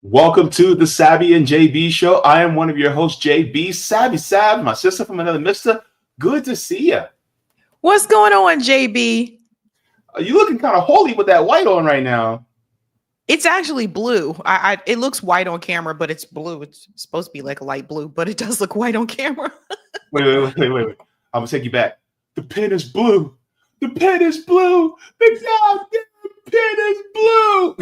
Welcome to the Sabby and JB show. I am one of your hosts, JB. Sabby Sabs, my sister from another mister. Good to see you. What's going on, JB? You looking kind of holy with that white on right now. It's actually blue. It looks white on camera, but it's blue. It's supposed to be like a light blue, but it does look white on camera. Wait. I'm gonna take you back. The pen is blue. The pen is blue. The goddamn pen is blue.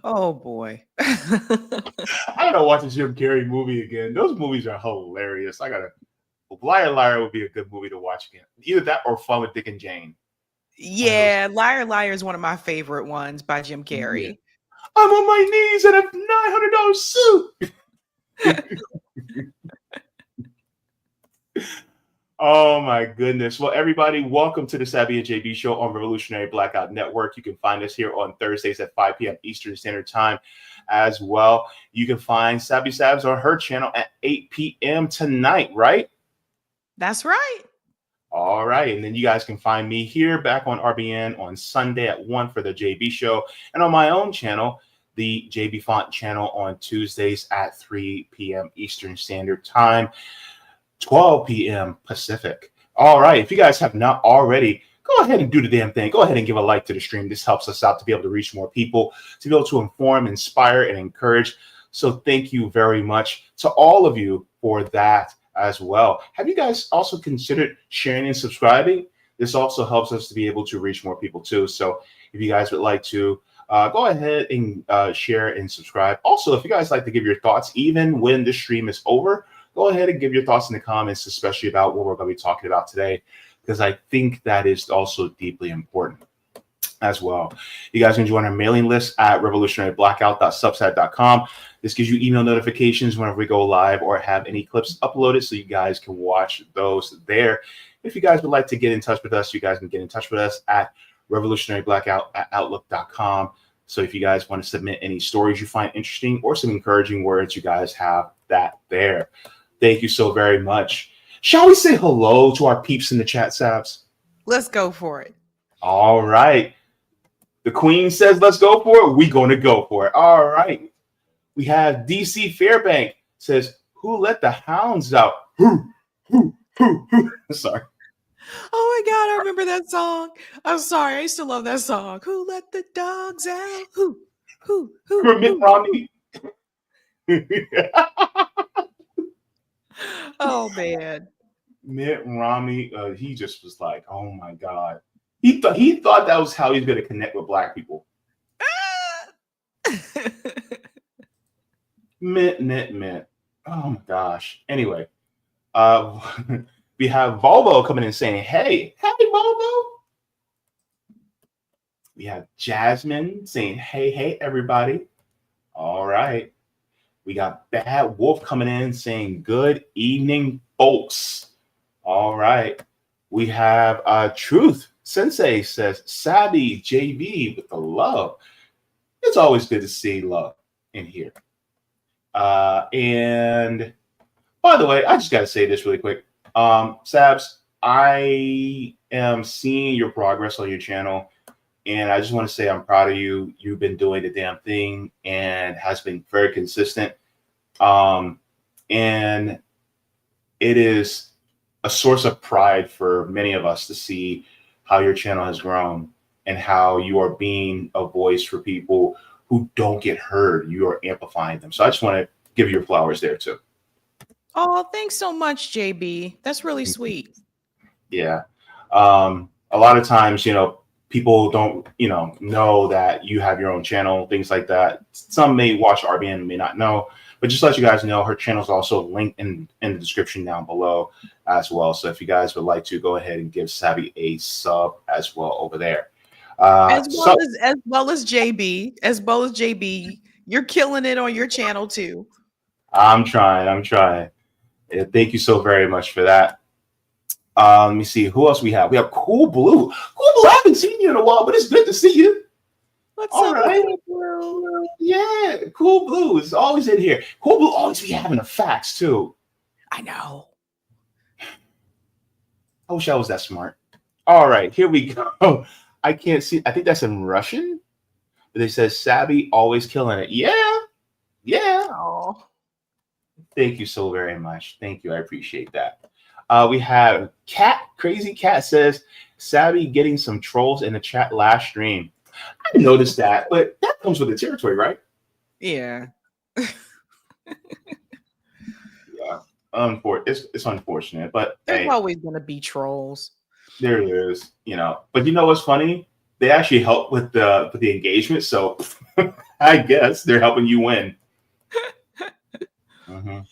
Oh boy. I gotta watch the Jim Carrey movie again. Those movies are hilarious. Liar Liar would be a good movie to watch again. Either that or Fun with Dick and Jane. Yeah, Liar Liar is one of my favorite ones by Jim Carrey. Yeah. I'm on my knees in a $900 suit. Oh my goodness. Well, everybody, welcome to the Sabby and JB show on Revolutionary Blackout Network. You can find us here on Thursdays at 5 p.m. Eastern Standard Time as well. You can find Sabby Sabs on her channel at 8 p.m. tonight, right? That's right. All right. And then you guys can find me here back on RBN on Sunday at 1 for the JB show. And on my own channel, the JB Font channel on Tuesdays at 3 p.m. Eastern Standard Time. 12 p.m. Pacific. All right. If you guys have not already, go ahead and do the damn thing. Go ahead and give a like to the stream. This helps us out to be able to reach more people, to be able to inform, inspire, and encourage. So thank you very much to all of you for that as well. Have you guys also considered sharing and subscribing? This also helps us to be able to reach more people too. So if you guys would like to go ahead and share and subscribe. Also, if you guys like to give your thoughts, even when the stream is over, go ahead and give your thoughts in the comments, especially about what we're going to be talking about today, because I think that is also deeply important as well. You guys can join our mailing list at revolutionaryblackout.substack.com. This gives you email notifications whenever we go live or have any clips uploaded, so you guys can watch those there. If you guys would like to get in touch with us, you guys can get in touch with us at revolutionaryblackout@outlook.com. So if you guys want to submit any stories you find interesting or some encouraging words, you guys have that there. Thank you so very much. Shall we say hello to our peeps in the chat, Sabs? Let's go for it. All right. The Queen says let's go for it. We're going to go for it. All right. We have DC Fairbank says, who let the hounds out? Who? Sorry. Oh my God, I remember that song. I'm sorry. I used to love that song. Who let the dogs out? Who? Mitt Romney. Oh man. Mitt Romney, he just was like, oh my God. He thought that was how he's going to connect with black people. Mitt. Oh my gosh. Anyway, we have Volvo coming in saying, hey Volvo. We have Jasmine saying, hey everybody. All right. We got Bad Wolf coming in saying, good evening, folks. All right. We have Truth Sensei says, Sabby JB with the love. It's always good to see love in here. And by the way, I just got to say this really quick. Sabs, I am seeing your progress on your channel. And I just want to say I'm proud of you. You've been doing the damn thing and has been very consistent. And it is a source of pride for many of us to see how your channel has grown and how you are being a voice for people who don't get heard. You are amplifying them. So I just want to give you your flowers there too. Oh, thanks so much, JB. That's really sweet. Yeah. A lot of times, people don't, know that you have your own channel, things like that. Some may watch RBN and may not know, but just to let you guys know, her channel is also linked in the description down below as well. So if you guys would like to, go ahead and give Sabby a sub as well over there. As well as JB, you're killing it on your channel too. I'm trying. Thank you so very much for that. Let me see who else we have. We have Cool Blue. Cool Blue, I haven't seen you in a while, but it's good to see you. What's All up, right. Cool Blue? Yeah, Cool Blue is always in here. Cool Blue always be having the facts too. I know. I wish I was that smart. All right, here we go. I can't see. I think that's in Russian. But it says Sabby always killing it. Yeah. Oh. Thank you so very much. Thank you. I appreciate that. We have Crazy Cat says Sabby getting some trolls in the chat last stream. I noticed that, but that comes with the territory, right? Yeah. Yeah. It's unfortunate, but There's always gonna be trolls. There it is. But you know what's funny? They actually help with the engagement, so I guess they're helping you win. And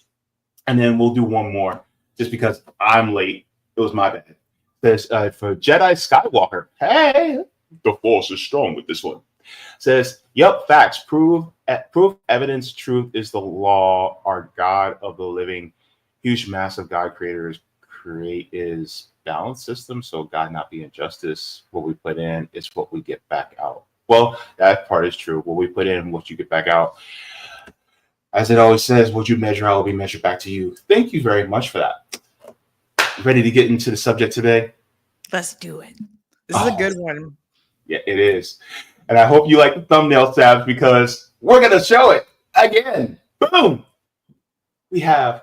then we'll do one more, just because I'm late. It was my bad. Says for Jedi Skywalker, hey, the Force is strong with this one. Says, yep, facts. Proof, evidence, truth is the law. Our God of the living, huge, massive God creator is balanced system. So God not being justice. What we put in is what we get back out. Well, that part is true. What we put in, what you get back out. As it always says, what you measure out will be measured back to you. Thank you very much for that. Ready to get into the subject today? Let's do it. This is a good one. Yeah, it is. And I hope you like the thumbnail, Sabs, because we're going to show it again. Boom. We have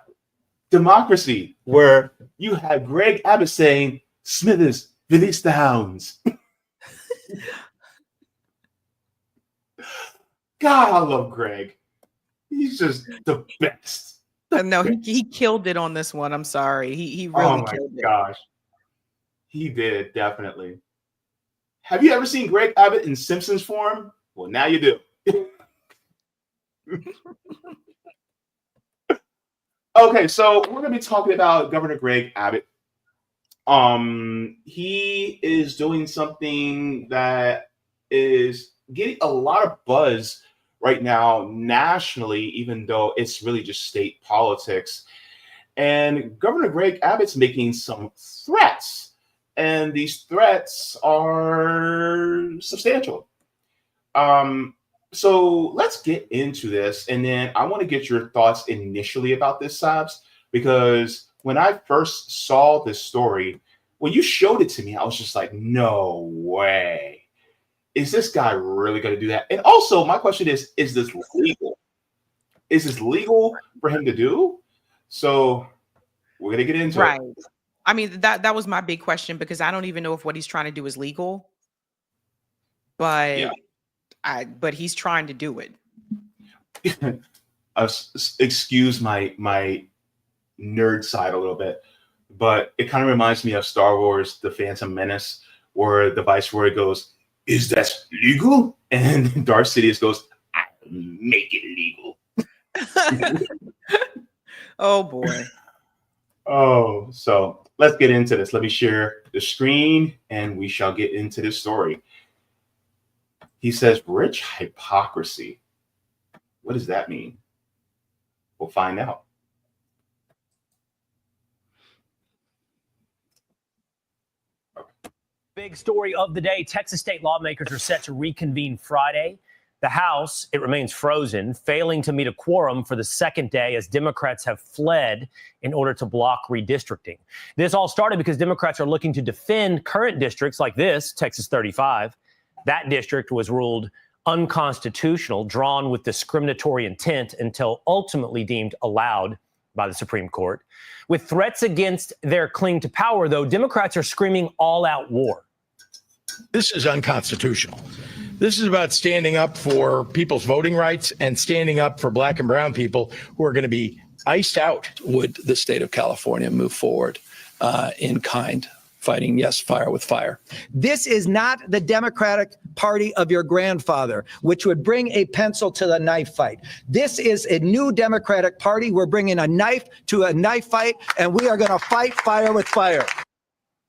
democracy, where you have Greg Abbott saying, Smithers, release the hounds. God, I love Greg. He's just the best. No, he killed it on this one. I'm sorry. He really killed it. Oh my gosh. He did, definitely. Have you ever seen Greg Abbott in Simpsons form? Well, now you do. Okay, so we're going to be talking about Governor Greg Abbott. He is doing something that is getting a lot of buzz right now nationally, even though it's really just state politics. And Governor Greg Abbott's making some threats, and these threats are substantial. So let's get into this, and then I want to get your thoughts initially about this, Sabs, because when I first saw this story, when you showed it to me, I was just like, no way. Is this guy really going to do that? And also, my question is this legal? Is this legal for him to do? So we're going to get into it. I mean, that was my big question, because I don't even know if what he's trying to do is legal. But yeah. But he's trying to do it. Excuse my nerd side a little bit, but it kind of reminds me of Star Wars: The Phantom Menace, where the Viceroy goes, "Is that legal?" And Darth Sidious goes, "I'll make it legal." Oh boy. Oh, so let's get into this. Let me share the screen, and we shall get into this story. He says, rich hypocrisy. What does that mean? We'll find out. Big story of the day. Texas state lawmakers are set to reconvene Friday. The House, it remains frozen, failing to meet a quorum for the second day as Democrats have fled in order to block redistricting. This all started because Democrats are looking to defend current districts like this, Texas 35. That district was ruled unconstitutional, drawn with discriminatory intent, until ultimately deemed allowed by the Supreme Court. With threats against their cling to power, though, Democrats are screaming all-out war. This is unconstitutional. This is about standing up for people's voting rights and standing up for black and brown people who are going to be iced out. Would the state of California move forward in kind, fighting, yes, fire with fire? This is not the Democratic Party of your grandfather, which would bring a pencil to the knife fight. This is a new Democratic Party. We're bringing a knife to a knife fight, and we are going to fight fire with fire.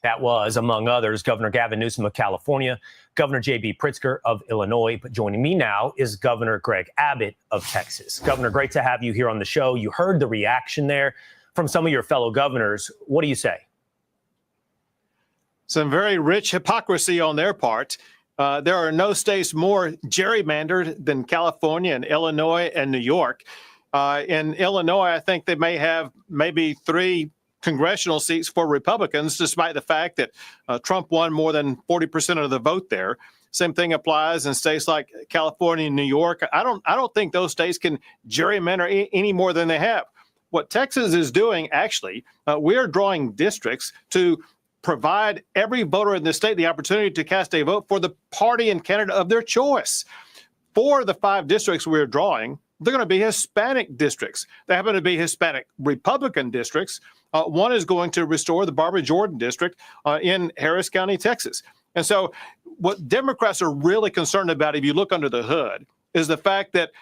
That was, among others, Governor Gavin Newsom of California, Governor J.B. Pritzker of Illinois. But joining me now is Governor Greg Abbott of Texas. Governor, great to have you here on the show. You heard the reaction there from some of your fellow governors. What do you say? Some very rich hypocrisy on their part. There are no states more gerrymandered than California and Illinois and New York. In Illinois, I think they may have maybe 3 congressional seats for Republicans, despite the fact that Trump won more than 40% of the vote there. Same thing applies in states like California and New York. I don't think those states can gerrymander any more than they have. What Texas is doing, actually, we're drawing districts to provide every voter in the state the opportunity to cast a vote for the party and candidate of their choice. 4 of the 5 districts we're drawing, they're going to be Hispanic districts. They happen to be Hispanic Republican districts. One is going to restore the Barbara Jordan district in Harris County, Texas. And so what Democrats are really concerned about, if you look under the hood, is the fact that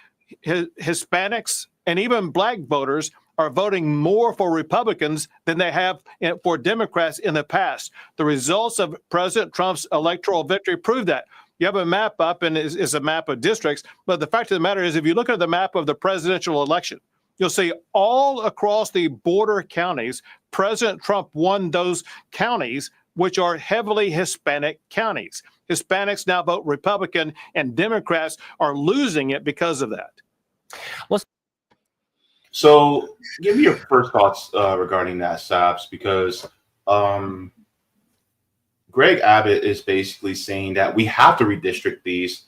Hispanics and even black voters are voting more for Republicans than they have for Democrats in the past. The results of President Trump's electoral victory prove that. You have a map up, and it's a map of districts. But the fact of the matter is, if you look at the map of the presidential election, you'll see all across the border counties, President Trump won those counties, which are heavily Hispanic counties. Hispanics now vote Republican, and Democrats are losing it because of that. So give me your first thoughts regarding that, Sabs, because Greg Abbott is basically saying that we have to redistrict these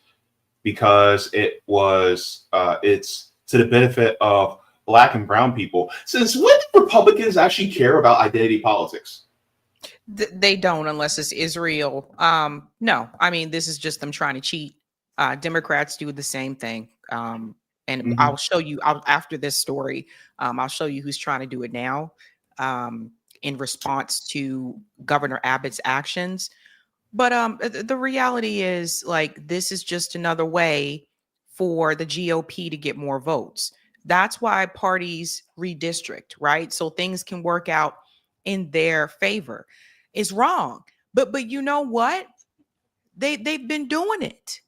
because it's to the benefit of Black and brown people. Since when do Republicans actually care about identity politics? They don't, unless it's Israel. No, I mean, this is just them trying to cheat. Democrats do the same thing. And I'll show you after this story. I'll show you who's trying to do it now in response to Governor Abbott's actions. But the reality is, like, this is just another way for the GOP to get more votes. That's why parties redistrict, right? So things can work out in their favor. It's wrong. But you know what? They've been doing it.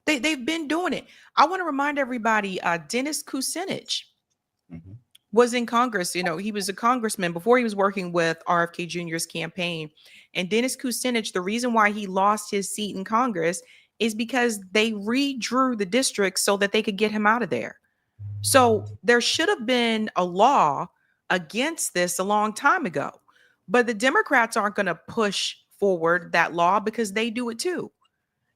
They've been doing it. I want to remind everybody, Dennis Kucinich was in Congress. You know, he was a congressman before he was working with RFK Jr.'s campaign. And Dennis Kucinich, the reason why he lost his seat in Congress is because they redrew the district so that they could get him out of there. So there should have been a law against this a long time ago. But the Democrats aren't going to push forward that law because they do it too.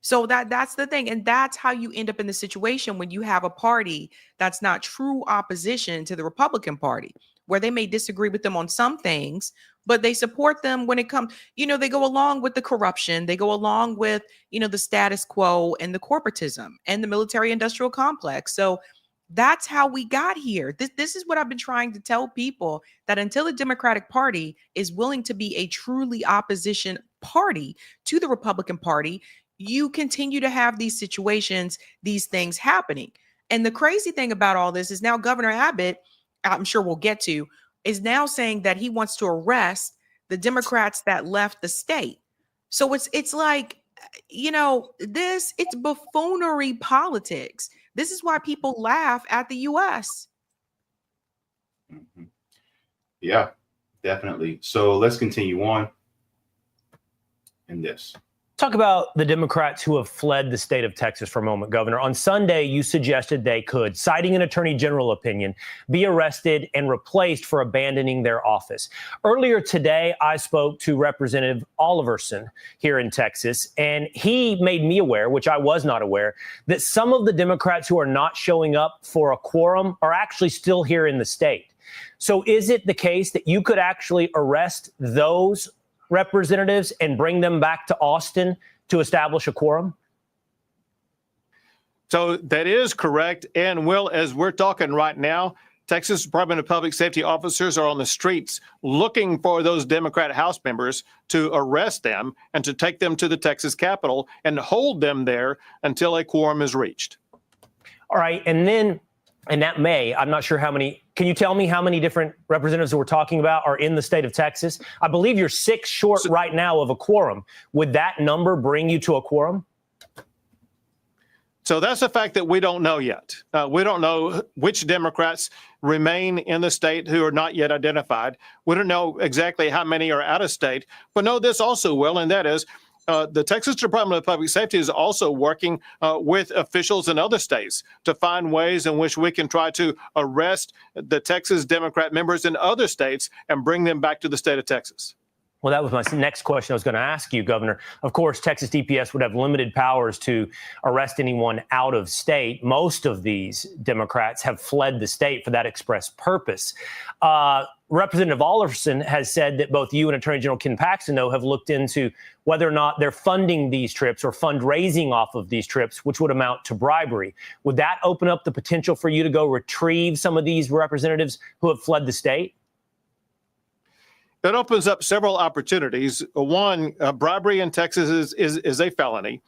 So that's the thing. And that's how you end up in the situation when you have a party that's not true opposition to the Republican Party, where they may disagree with them on some things, but they support them when it comes, you know, they go along with the corruption. They go along with, you know, the status quo and the corporatism and the military industrial complex. So that's how we got here. This is what I've been trying to tell people, that until the Democratic Party is willing to be a truly opposition party to the Republican Party, you continue to have these situations, these things happening. And the crazy thing about all this is now Governor Abbott, I'm sure we'll get to, is now saying that he wants to arrest the Democrats that left the state. So it's like, you know, it's buffoonery politics. This is why people laugh at the U.S. Yeah, definitely. So let's continue on in this. Talk about the Democrats who have fled the state of Texas for a moment, Governor. On Sunday, you suggested they could, citing an attorney general opinion, be arrested and replaced for abandoning their office. Earlier today, I spoke to Representative Oliverson here in Texas, and he made me aware, which I was not aware, that some of the Democrats who are not showing up for a quorum are actually still here in the state. So is it the case that you could actually arrest those representatives and bring them back to Austin to establish a quorum? So that is correct. And Will, as we're talking right now, Texas Department of Public Safety officers are on the streets looking for those Democrat House members to arrest them and to take them to the Texas Capitol and hold them there until a quorum is reached. All right. And then, and that may, I'm not sure how many, can you tell me how many different representatives that we're talking about are in the state of Texas? I believe you're 6 short right now of a quorum. Would that number bring you to a quorum? So that's a fact that we don't know yet. We don't know which Democrats remain in the state who are not yet identified. We don't know exactly how many are out of state, but know this also well, and that is the Texas Department of Public Safety is also working with officials in other states to find ways in which we can try to arrest the Texas Democrat members in other states and bring them back to the state of Texas. Well, that was my next question I was going to ask you, Governor. Of course, Texas DPS would have limited powers to arrest anyone out of state. Most of these Democrats have fled the state for that express purpose. Representative Ollerson has said that both you and Attorney General Ken Paxton, though, have looked into whether or not they're funding these trips or fundraising off of these trips, which would amount to bribery. Would that open up the potential for you to go retrieve some of these representatives who have fled the state? It opens up several opportunities. One, bribery in Texas is a felony.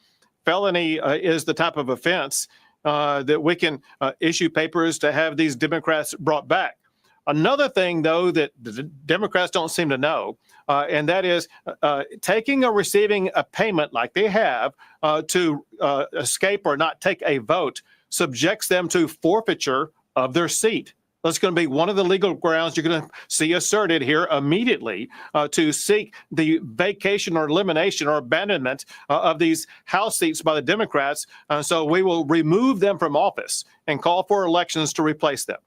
Felony is the type of offense that we can issue papers to have these Democrats brought back. Another thing, though, that the Democrats don't seem to know, and that is taking or receiving a payment like they have to escape or not take a vote subjects them to forfeiture of their seat. That's going to be one of the legal grounds you're going to see asserted here immediately to seek the vacation or elimination or abandonment of these House seats by the Democrats. So we will remove them from office and call for elections to replace them.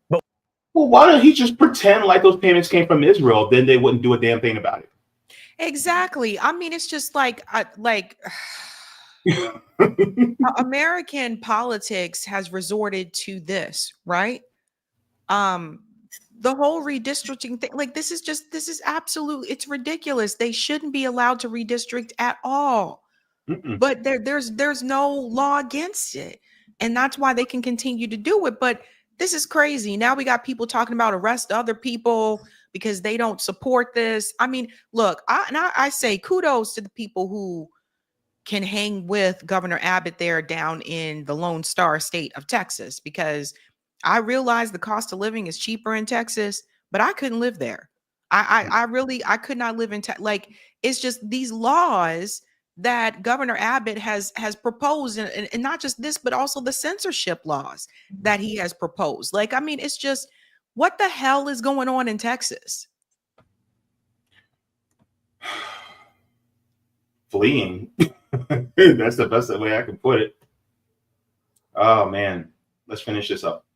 Well, why don't he just pretend like those payments came from Israel? Then they wouldn't do a damn thing about it. Exactly. I mean, it's just like American politics has resorted to this, right? The whole redistricting thing, like this is absolutely, it's ridiculous. They shouldn't be allowed to redistrict at all. But there's no law against it. And that's why they can continue to do it. But this is crazy. Now we got people talking about arrest other people because they don't support this. I mean, look, I say kudos to the people who can hang with Governor Abbott there down in the Lone Star state of Texas, because I realize the cost of living is cheaper in Texas, but I couldn't live there. I could not live in like, it's just these laws that Governor Abbott has proposed, and not just this, but also the censorship laws that he has proposed. Like, I mean, it's just, what the hell is going on in Texas? Fleeing. That's the best way I can put it. Oh man, let's finish this up.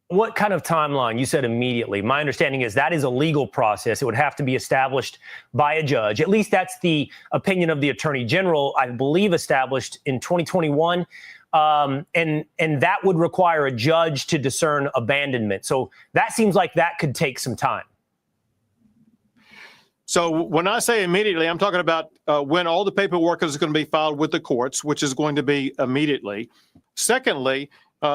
What kind of timeline? You said immediately. My understanding is that is a legal process. It would have to be established by a judge. At least that's the opinion of the Attorney General, I believe, established in 2021. And that would require a judge to discern abandonment. So that seems like that could take some time. So when I say immediately, I'm talking about when all the paperwork is going to be filed with the courts, which is going to be immediately. Secondly,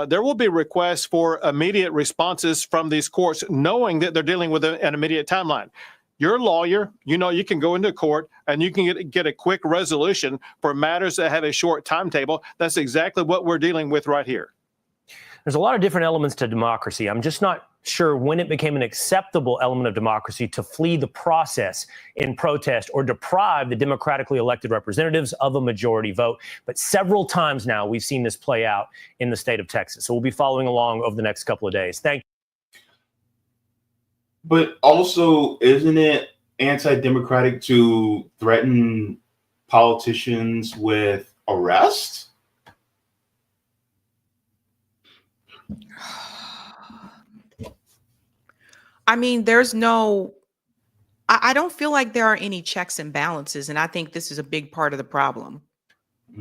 there will be requests for immediate responses from these courts, knowing that they're dealing with an immediate timeline. You're a lawyer, you know you can go into court and you can get a quick resolution for matters that have a short timetable. That's exactly what we're dealing with right here. There's a lot of different elements to democracy. I'm just not sure when it became an acceptable element of democracy to flee the process in protest or deprive the democratically elected representatives of a majority vote. But several times now we've seen this play out in the state of Texas. So we'll be following along over the next couple of days. Thank you. But also, isn't it anti-democratic to threaten politicians with arrest? I mean, there's no, I don't feel like there are any checks and balances. And I think this is a big part of the problem.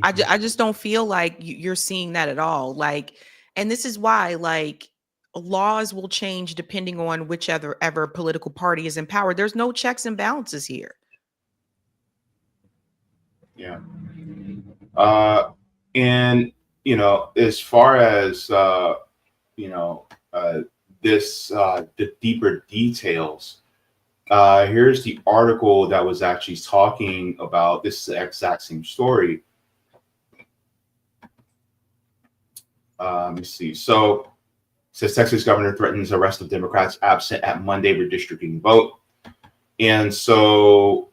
I just don't feel like you're seeing that at all. Like, and this is why, like, laws will change depending on whichever political party is in power. There's no checks and balances here. Yeah. And, you know, as far as, you know, the deeper details, here's the article that was actually talking about this exact same story. Let me see. So it says Texas governor threatens arrest of Democrats absent at Monday redistricting vote. And so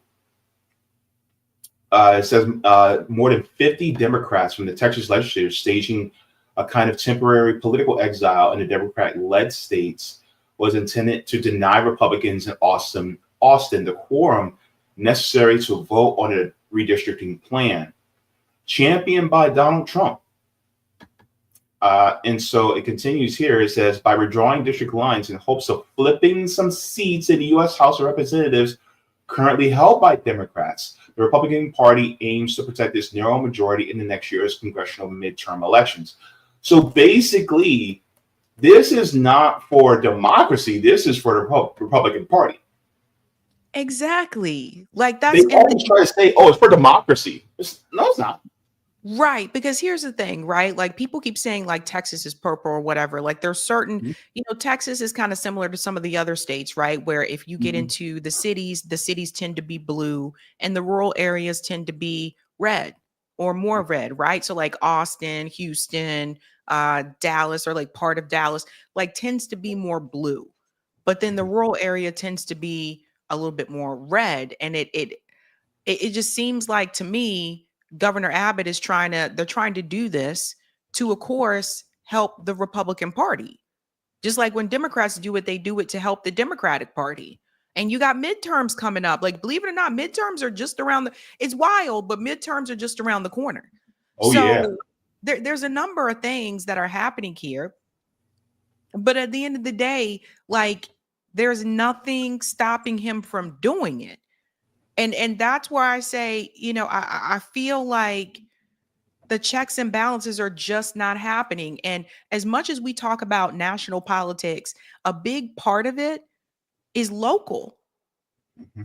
It says more than 50 Democrats from the Texas legislature staging a kind of temporary political exile in the Democrat-led states was intended to deny Republicans in Austin the quorum necessary to vote on a redistricting plan championed by Donald Trump. And so it continues here. It says, by redrawing district lines in hopes of flipping some seats in the U.S. House of Representatives currently held by Democrats, the Republican Party aims to protect this narrow majority in the next year's congressional midterm elections. So basically, this is not for democracy. This is for the Republican Party. Exactly. Like that's They always try to say, "Oh, it's for democracy." No, it's not. right. Because here's the thing, right? Like people keep saying like Texas is purple or whatever. Like there's certain, Texas is kind of similar to some of the other states, right? Where if you get into the cities tend to be blue and the rural areas tend to be red or more red, right? So like Austin, Houston, Dallas, or like part of Dallas, like tends to be more blue. But then the rural area tends to be a little bit more red. And it just seems like to me, Governor Abbott is trying to do this to, of course, help the Republican Party. Just like when Democrats do it, they do it to help the Democratic Party. And you got midterms coming up. Like, believe it or not, midterms are just around it's wild, but midterms are just around the corner. Oh, so yeah. There's a number of things that are happening here. But at the end of the day, like, there's nothing stopping him from doing it. And that's where I say, I feel like the checks and balances are just not happening. And as much as we talk about national politics, a big part of it is local.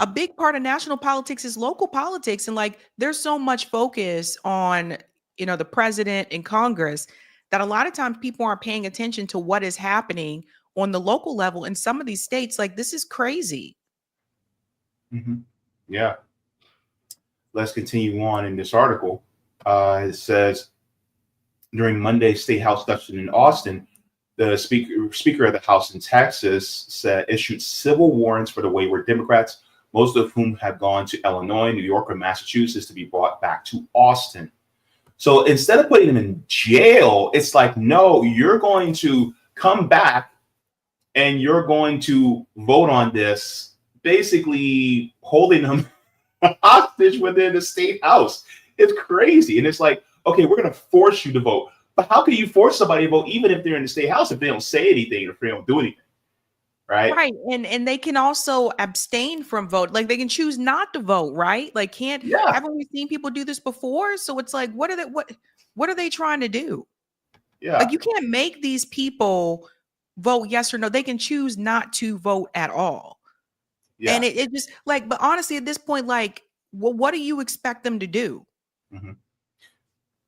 A big part of national politics is local politics. And like, there's so much focus on, the president and Congress that a lot of times people aren't paying attention to what is happening on the local level in some of these states. Like, this is crazy. Yeah. Let's continue on in this article. It says, during Monday's State House session in Austin, the Speaker of the House in Texas issued civil warrants for the wayward Democrats, most of whom have gone to Illinois, New York, or Massachusetts to be brought back to Austin. So instead of putting them in jail, it's like, no, you're going to come back and you're going to vote on this, basically holding them hostage within the state house. It's crazy. And it's like, okay, we're going to force you to vote. But how can you force somebody to vote even if they're in the state house, if they don't say anything or if they don't do anything? Right. Right. And they can also abstain from vote. Like they can choose not to vote. Right. Like haven't we seen people do this before? So it's like, what are they trying to do? Yeah. Like you can't make these people vote yes or no. They can choose not to vote at all. Yeah. And it just like, but honestly, at this point, like, well, what do you expect them to do?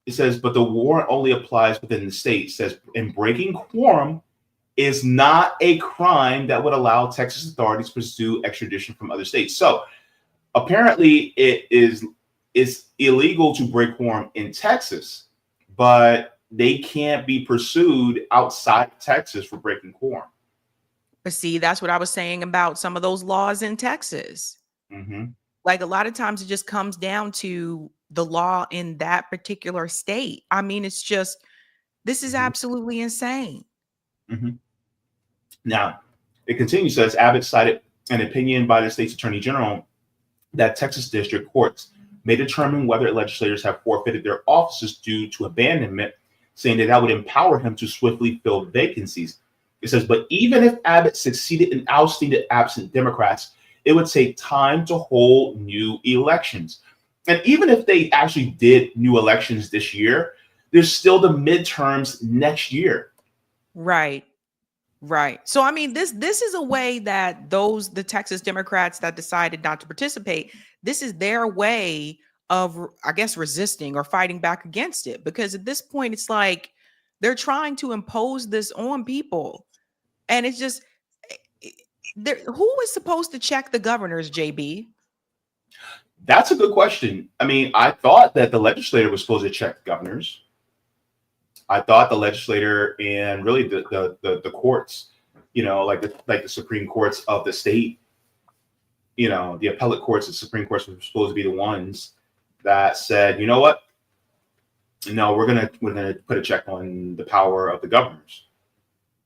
It says, but the warrant only applies within the state. It says, and breaking quorum is not a crime that would allow Texas authorities to pursue extradition from other states. So apparently it's illegal to break quorum in Texas, but they can't be pursued outside of Texas for breaking quorum. But see, that's what I was saying about some of those laws in Texas. Like a lot of times it just comes down to the law in that particular state. I mean, it's just, this is absolutely insane. Now, it continues, says Abbott cited an opinion by the state's attorney general that Texas district courts may determine whether legislators have forfeited their offices due to abandonment, saying that would empower him to swiftly fill vacancies. It says, but even if Abbott succeeded in ousting the absent Democrats, it would take time to hold new elections. And even if they actually did new elections this year, there's still the midterms next year. Right. So, I mean, this is a way that the Texas Democrats that decided not to participate, this is their way of, I guess, resisting or fighting back against it. Because at this point, it's like they're trying to impose this on people. And it's just, who is supposed to check the governors, JB? That's a good question. I mean, I thought that the legislator was supposed to check governors. I thought the legislator and really the courts, like the Supreme Courts of the state, the appellate courts, the Supreme Courts were supposed to be the ones that said, you know what? No, we're gonna put a check on the power of the governors.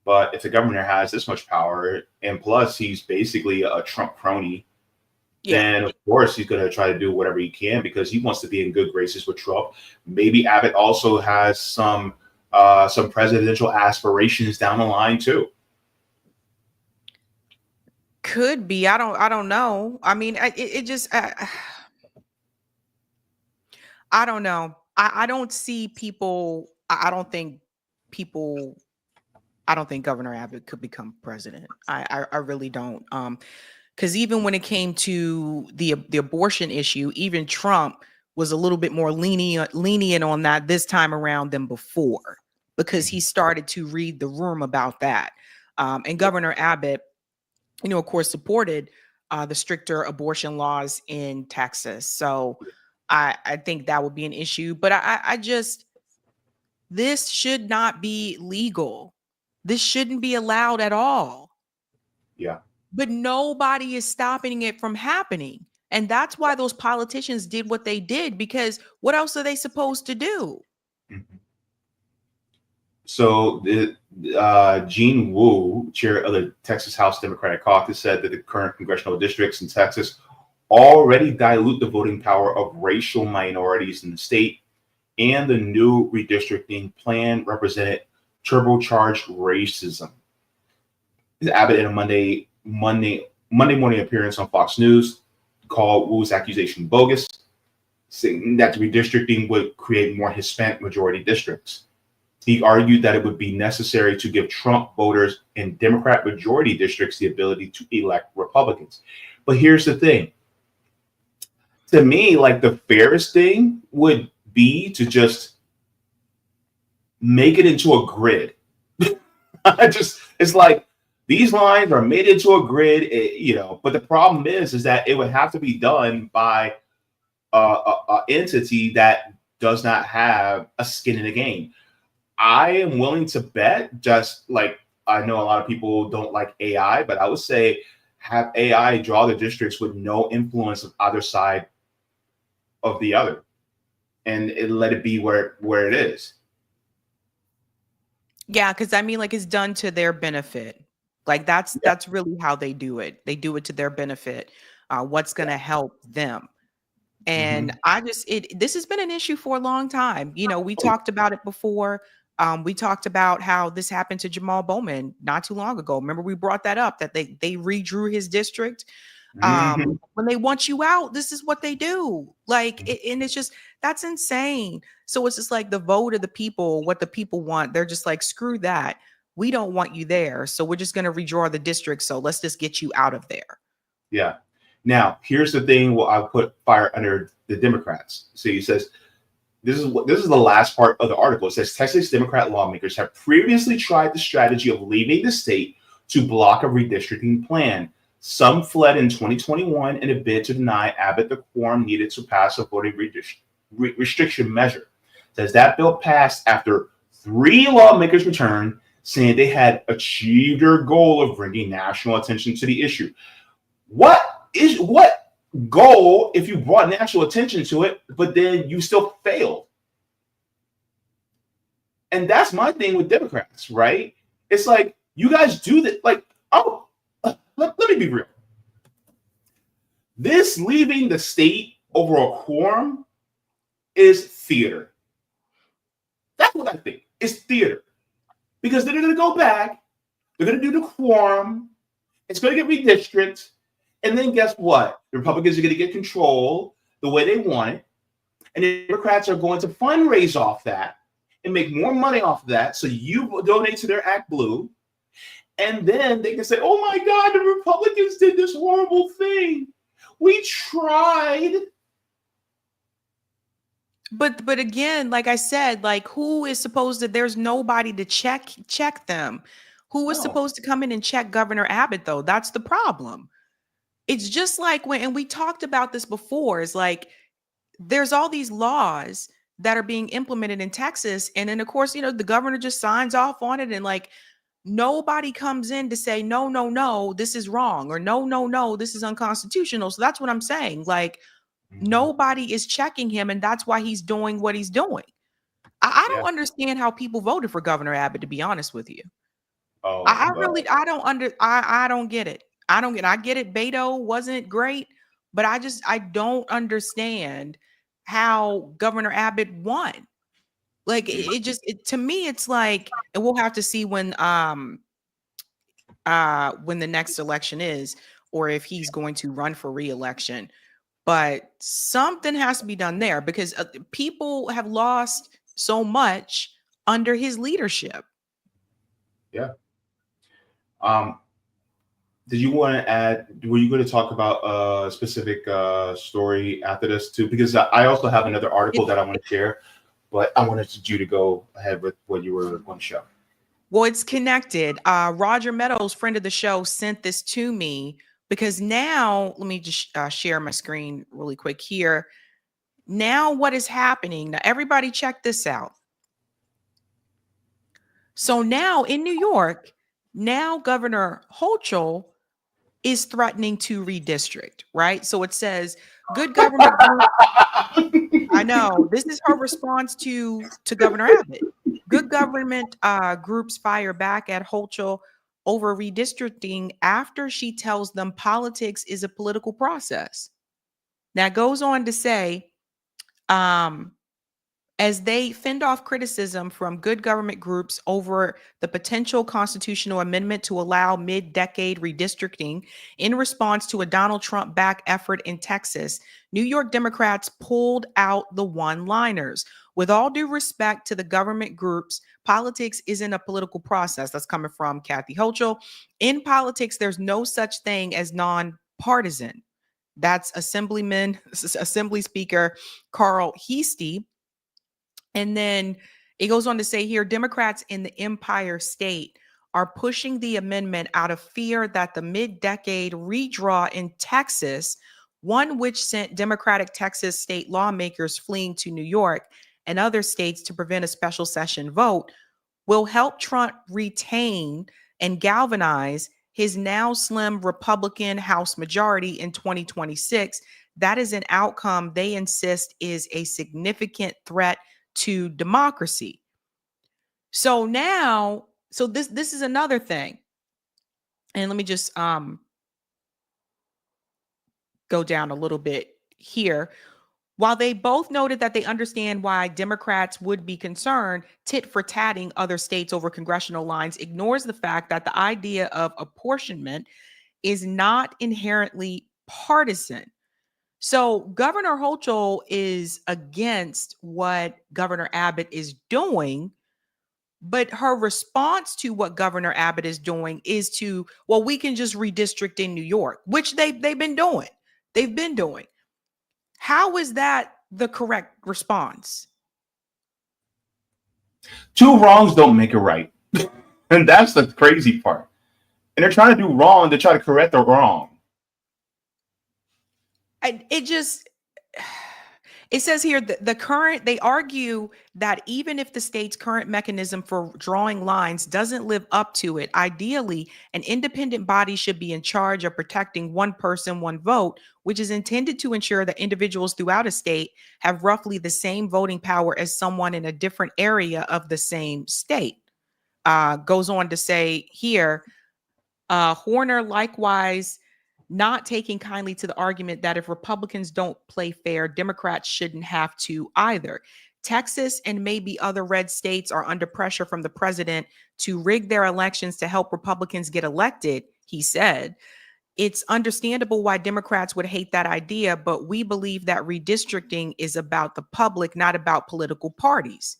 But if the governor has this much power, and plus he's basically a Trump crony, then of course he's going to try to do whatever he can because he wants to be in good graces with Trump. Maybe Abbott also has some presidential aspirations down the line too. Could be. I don't know. I mean, it just I don't know. I don't see people. I don't think people. I don't think Governor Abbott could become president. I really don't. Because even when it came to the abortion issue, even Trump was a little bit more lenient on that this time around than before, because he started to read the room about that. And Governor Abbott, of course, supported the stricter abortion laws in Texas. So I think that would be an issue. But I just, this should not be legal. This shouldn't be allowed at all. Yeah. But nobody is stopping it from happening. And that's why those politicians did what they did, because what else are they supposed to do? Mm-hmm. So Gene Wu, chair of the Texas House Democratic Caucus, said that the current congressional districts in Texas already dilute the voting power of racial minorities in the state, and the new redistricting plan represented turbocharged racism. Abbott, in a Monday morning appearance on Fox News, called Wu's accusation bogus, saying that the redistricting would create more Hispanic majority districts. He argued that it would be necessary to give Trump voters in Democrat majority districts the ability to elect Republicans. But here's the thing. To me, like, the fairest thing would be to just make it into a grid. It's like, these lines are made into a grid, but the problem is that it would have to be done by an entity that does not have a skin in the game. I am willing to bet, just like I know a lot of people don't like AI, but I would say have AI draw the districts with no influence of either side of the other, and let it be where it is. Yeah, because I mean, like, it's done to their benefit. Like, that's really how they do it. They do it to their benefit. What's going to help them? And this has been an issue for a long time. We talked about it before. We talked about how this happened to Jamal Bowman not too long ago. Remember, we brought that up, that they redrew his district. When they want you out, this is what they do. Like, and it's just, that's insane. So it's just like the vote of the people, what the people want. They're just like, screw that. We don't want you there. So we're just going to redraw the district. So let's just get you out of there. Yeah. Now, here's the thing. Well, I'll put fire under the Democrats. So he says, this is the last part of the article. It says Texas Democrat lawmakers have previously tried the strategy of leaving the state to block a redistricting plan. Some fled in 2021 in a bid to deny Abbott the quorum needed to pass a voting restriction measure. It says that bill passed after 3 lawmakers returned, saying they had achieved their goal of bringing national attention to the issue. What goal if you brought national attention to it, but then you still failed? And that's my thing with Democrats, right? It's like, you guys do that. Like, let me be real. This leaving the state over a quorum is theater. That's what I think. It's theater. Because they're going to go back, they're going to do the quorum, it's going to get redistricted, and then guess what? The Republicans are going to get control the way they want it, and the Democrats are going to fundraise off that and make more money off of that, so you donate to their Act Blue, and then they can say, oh my God, the Republicans did this horrible thing. We tried. But again, like I said, like, who is supposed to, there's nobody to check them. Who is supposed to come in and check Governor Abbott, though? That's the problem. It's just like and we talked about this before, it's like, there's all these laws that are being implemented in Texas. And then, of course, the governor just signs off on it, and like, nobody comes in to say, no, this is wrong, or no, this is unconstitutional. So that's what I'm saying. Like, Nobody is checking him, and that's why he's doing what he's doing. I don't understand how people voted for Governor Abbott, to be honest with you. Oh, I really, I don't get it. I get it. Beto wasn't great, but I don't understand how Governor Abbott won. Like to me, it's like, and we'll have to see when the next election is, or if he's going to run for re-election. But something has to be done there, because people have lost so much under his leadership. Yeah. Did you want to add? Were you going to talk about a specific story after this too? Because I also have another article that I want to share, but I wanted you to go ahead with what you were going to show. Well, it's connected. Roger Meadows, friend of the show, sent this to me, because now, let me just share my screen really quick here. Now, what is happening? Now, everybody check this out. So now in New York, now Governor Hochul is threatening to redistrict, right? So it says, good government group. I know, this is her response to Governor Abbott. Good government groups fire back at Hochul over redistricting after she tells them politics is a political process. Now, it goes on to say, as they fend off criticism from good government groups over the potential constitutional amendment to allow mid-decade redistricting in response to a Donald Trump-backed effort in Texas, New York Democrats pulled out the one-liners. With all due respect to the government groups, politics isn't a political process. That's coming from Kathy Hochul. In politics, there's no such thing as nonpartisan. That's Assembly Speaker Carl Heastie. And then it goes on to say here, Democrats in the Empire State are pushing the amendment out of fear that the mid-decade redraw in Texas, one which sent Democratic Texas state lawmakers fleeing to New York and other states to prevent a special session vote, will help Trump retain and galvanize his now slim Republican House majority in 2026. That is an outcome they insist is a significant threat to democracy. So now, this is another thing. And let me just go down a little bit here. While they both noted that they understand why Democrats would be concerned, tit for tatting other states over congressional lines ignores the fact that the idea of apportionment is not inherently partisan. So Governor Hochul is against what Governor Abbott is doing, but her response to what Governor Abbott is doing is to, well, we can just redistrict in New York, which they've been doing. They've been doing. How is that the correct response? Two wrongs don't make it right. And that's the crazy part. And they're trying to do wrong to try to correct the wrong. It says here that they argue that even if the state's current mechanism for drawing lines doesn't live up to it, ideally, an independent body should be in charge of protecting one person, one vote, which is intended to ensure that individuals throughout a state have roughly the same voting power as someone in a different area of the same state. Goes on to say here, Horner likewise not taking kindly to the argument that if Republicans don't play fair, Democrats shouldn't have to either. Texas and maybe other red states are under pressure from the president to rig their elections to help Republicans get elected, he said. It's understandable why Democrats would hate that idea, but we believe that redistricting is about the public, not about political parties.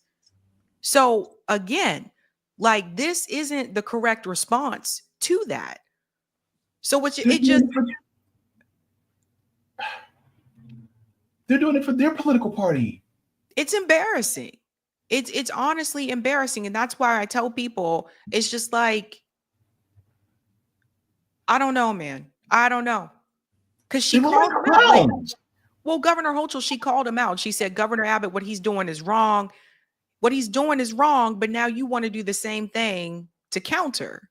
So again, like, this isn't the correct response to that. So they're doing it for their political party. It's embarrassing. It's honestly embarrassing. And that's why I tell people, it's just like, I don't know, man. I don't know. Because she called him out. Well, Governor Hochul, she called him out. She said, Governor Abbott, what he's doing is wrong. What he's doing is wrong, but now you want to do the same thing to counter.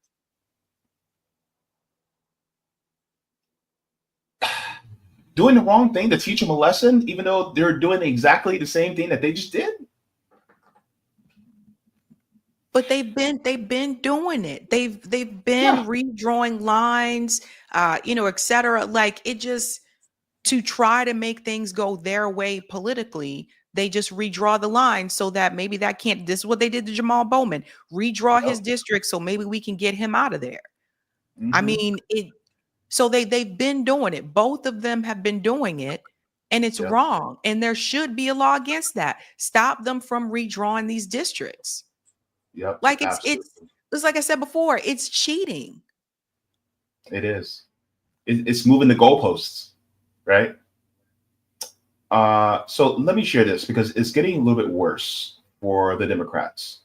doing the wrong thing to teach them a lesson, even though they're doing exactly the same thing that they just did? But they've been doing it. They've been redrawing lines, et cetera. Like it just to try to make things go their way politically, they just redraw the line so that maybe that can't. This is what they did to Jamal Bowman. Redraw his district so maybe we can get him out of there. I mean, so they've been doing it. Both of them have been doing it, and it's wrong. And there should be a law against that. Stop them from redrawing these districts. Yep. Like it's like I said before, it's cheating. It is. It's moving the goalposts, right? So let me share this because it's getting a little bit worse for the Democrats.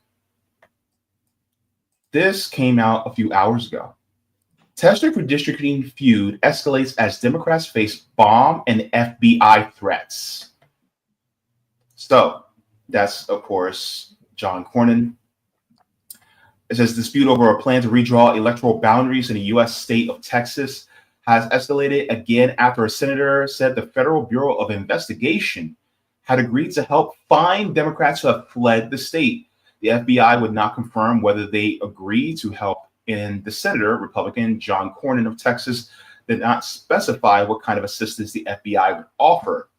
This came out a few hours ago. Test redistricting feud escalates as Democrats face bomb and FBI threats. So that's, of course, John Cornyn. It says dispute over a plan to redraw electoral boundaries in the U.S. state of Texas has escalated again after a senator said the Federal Bureau of Investigation had agreed to help find Democrats who have fled the state. The FBI would not confirm whether they agreed to help, and the senator, Republican John Cornyn of Texas, did not specify what kind of assistance the FBI would offer.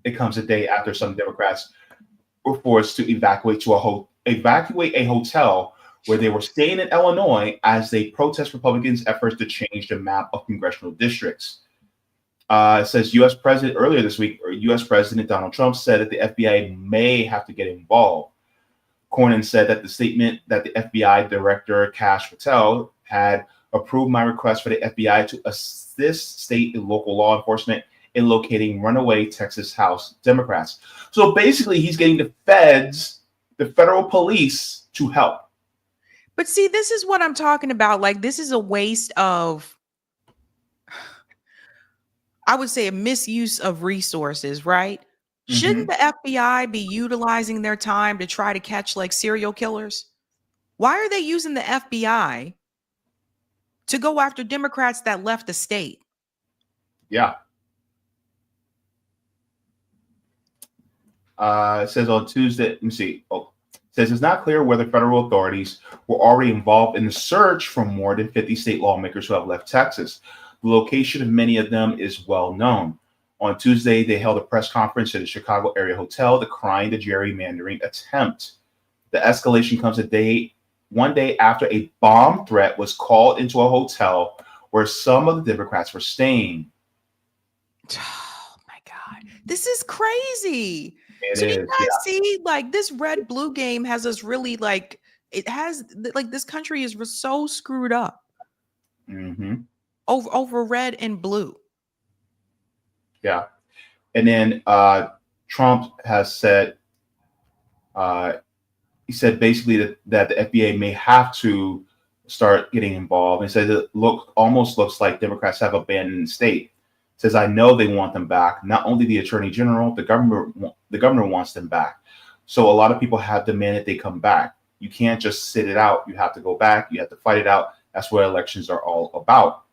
It comes a day after some Democrats were forced to evacuate a hotel where they were staying in Illinois as they protest Republicans' efforts to change the map of congressional districts. It says U.S. President earlier this week, or U.S. President Donald Trump said that the FBI may have to get involved. Cornyn said that the statement that the FBI Director Kash Patel had approved my request for the FBI to assist state and local law enforcement in locating runaway Texas House Democrats. So basically, he's getting the feds, the federal police, to help. But see, this is what I'm talking about. Like, this is a waste of, I would say, a misuse of resources, right? Shouldn't the FBI be utilizing their time to try to catch like serial killers? Why are they using the FBI to go after Democrats that left the state? Yeah. It says on Tuesday, let me see. It says it's not clear whether federal authorities were already involved in the search for more than 50 state lawmakers who have left Texas. The location of many of them is well known. On Tuesday, they held a press conference at a Chicago area hotel decrying the gerrymandering attempt. The escalation comes one day after a bomb threat was called into a hotel where some of the Democrats were staying. Oh my God. This is crazy. It So is, you guys see, like, this red blue game has us really like, it has like this country is so screwed up over red and blue. Yeah. And then Trump has said, he said basically that the FBI may have to start getting involved. And says it almost looks like Democrats have abandoned the state. Says, I know they want them back. Not only the attorney general, the governor wants them back. So a lot of people have demanded they come back. You can't just sit it out. You have to go back. You have to fight it out. That's what elections are all about.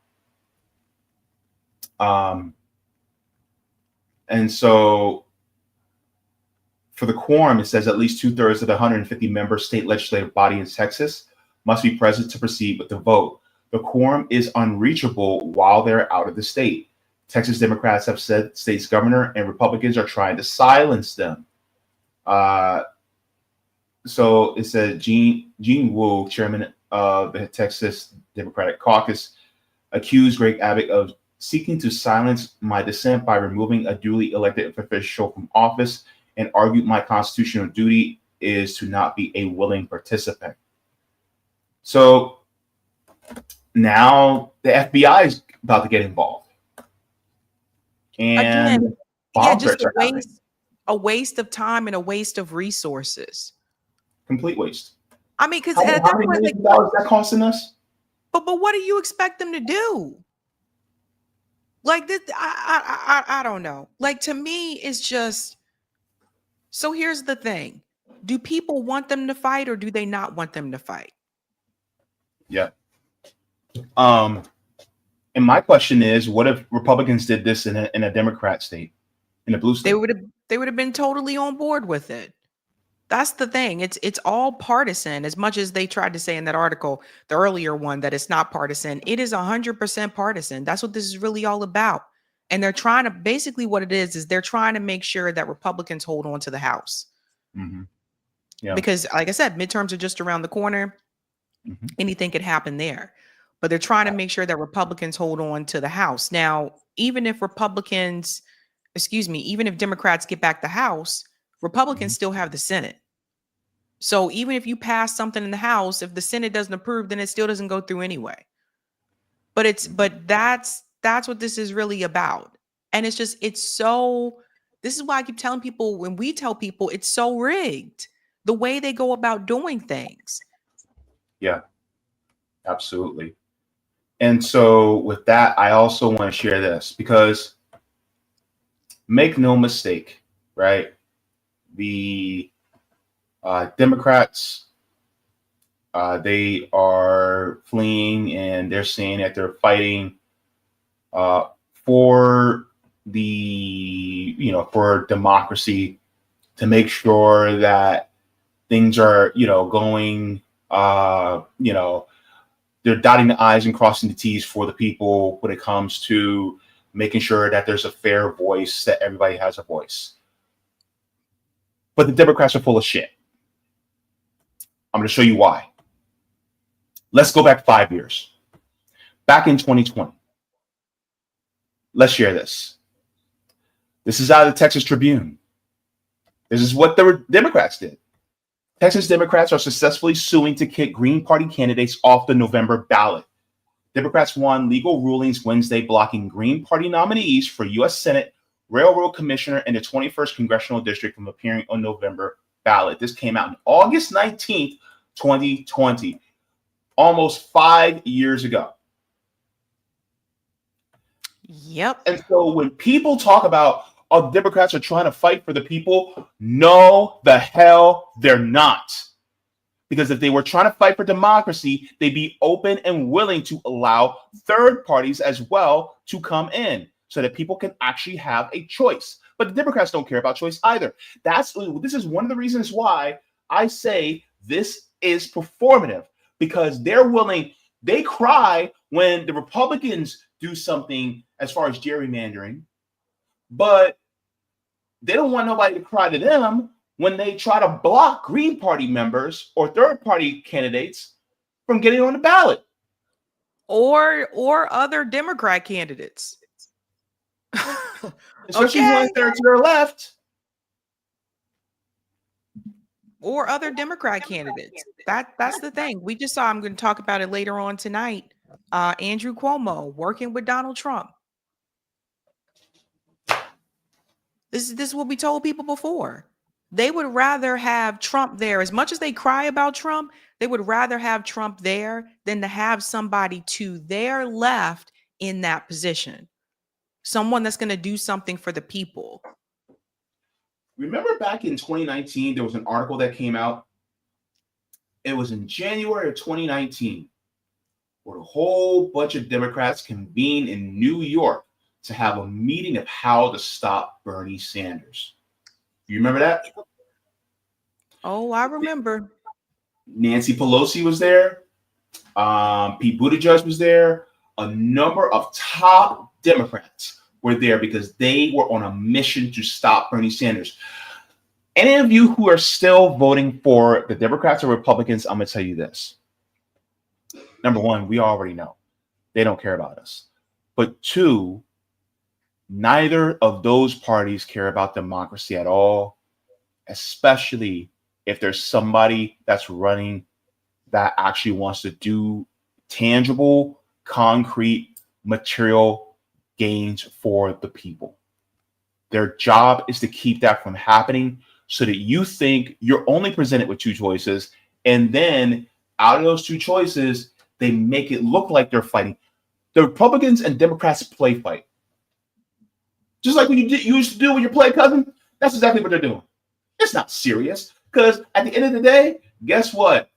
And so for the quorum, it says at least 2/3 of the 150-member state legislative body in Texas must be present to proceed with the vote. The quorum is unreachable while they're out of the state. Texas Democrats have said state's governor and Republicans are trying to silence them. So it said Gene Wu, chairman of the Texas Democratic Caucus, accused Greg Abbott of seeking to silence my dissent by removing a duly elected official from office and argued my constitutional duty is to not be a willing participant. So now the FBI is about to get involved. And again, just a waste of time and a waste of resources. Complete waste. I mean, because how many millions of dollars is that costing us? But what do you expect them to do? Like this, I don't know. Like, to me, it's just. So here's the thing: do people want them to fight, or do they not want them to fight? Yeah. And my question is, what if Republicans did this in a Democrat state, in a blue state? They would have been totally on board with it. That's the thing. It's all partisan. As much as they tried to say in that article, the earlier one, that it's not partisan, it is 100% partisan. That's what this is really all about. And they're trying to, basically what it is they're trying to make sure that Republicans hold on to the House. Mm-hmm. Yeah. Because like I said, midterms are just around the corner. Mm-hmm. Anything could happen there. But they're trying to make sure that Republicans hold on to the House. Now, even if Democrats get back the House, Republicans still have the Senate. So even if you pass something in the House, if the Senate doesn't approve, then it still doesn't go through anyway. But that's what this is really about. And this is why I keep telling people, when we tell people, it's so rigged, the way they go about doing things. Yeah, absolutely. And so with that, I also want to share this, because make no mistake, right? The Democrats, they are fleeing, and they're saying that they're fighting for for democracy, to make sure that things are, going, they're dotting the I's and crossing the T's for the people when it comes to making sure that there's a fair voice, that everybody has a voice. But the Democrats are full of shit. I'm going to show you why. Let's go back 5 years. Back in 2020. Let's share this. This is out of the Texas Tribune. This is what the Democrats did. Texas Democrats are successfully suing to kick Green Party candidates off the November ballot. Democrats won legal rulings Wednesday blocking Green Party nominees for U.S. Senate, Railroad Commissioner, and the 21st Congressional District from appearing on November ballot. This came out on August 19th, 2020, almost 5 years ago. Yep. And so when people talk about, oh, Democrats are trying to fight for the people, no, the hell they're not. Because if they were trying to fight for democracy, they'd be open and willing to allow third parties as well to come in so that people can actually have a choice. But the Democrats don't care about choice either. This is one of the reasons why I say this is performative, because they cry when the Republicans do something as far as gerrymandering, but they don't want nobody to cry to them when they try to block Green Party members or third party candidates from getting on the ballot. Or other Democrat candidates. Especially when they're to their left. Or other Democrat candidates. That's the thing. We just saw, I'm going to talk about it later on tonight, Andrew Cuomo working with Donald Trump. This is what we told people before. They would rather have Trump there. As much as they cry about Trump, they would rather have Trump there than to have somebody to their left in that position. Someone that's going to do something for the people. Remember back in 2019, there was an article that came out. It was in January of 2019, where a whole bunch of Democrats convened in New York to have a meeting of how to stop Bernie Sanders. You remember that? Oh, I remember. Nancy Pelosi was there. Pete Buttigieg was there. A number of top Democrats were there because they were on a mission to stop Bernie Sanders. Any of you who are still voting for the Democrats or Republicans, I'm going to tell you this. Number one, we already know they don't care about us. But two, neither of those parties care about democracy at all, especially if there's somebody that's running that actually wants to do tangible, concrete, material gains for the people. Their job is to keep that from happening so that you think you're only presented with two choices, and then out of those two choices, they make it look like they're fighting. The Republicans and Democrats play fight. Just like when you used to do when you play cousin, that's exactly what they're doing. It's not serious, because at the end of the day, guess what?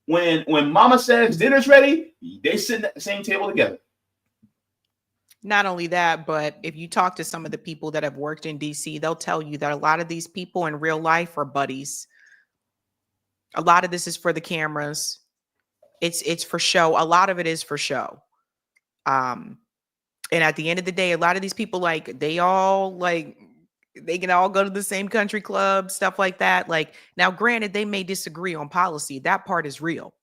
When Mama says dinner's ready, they sit at the same table together. Not only that, but if you talk to some of the people that have worked in DC, they'll tell you that a lot of these people in real life are buddies. A lot of this is for the cameras. It's for show. A lot of it is for show. And at the end of the day, a lot of these people, like, they can all go to the same country club, stuff like that. Like, now, granted, they may disagree on policy. That part is real.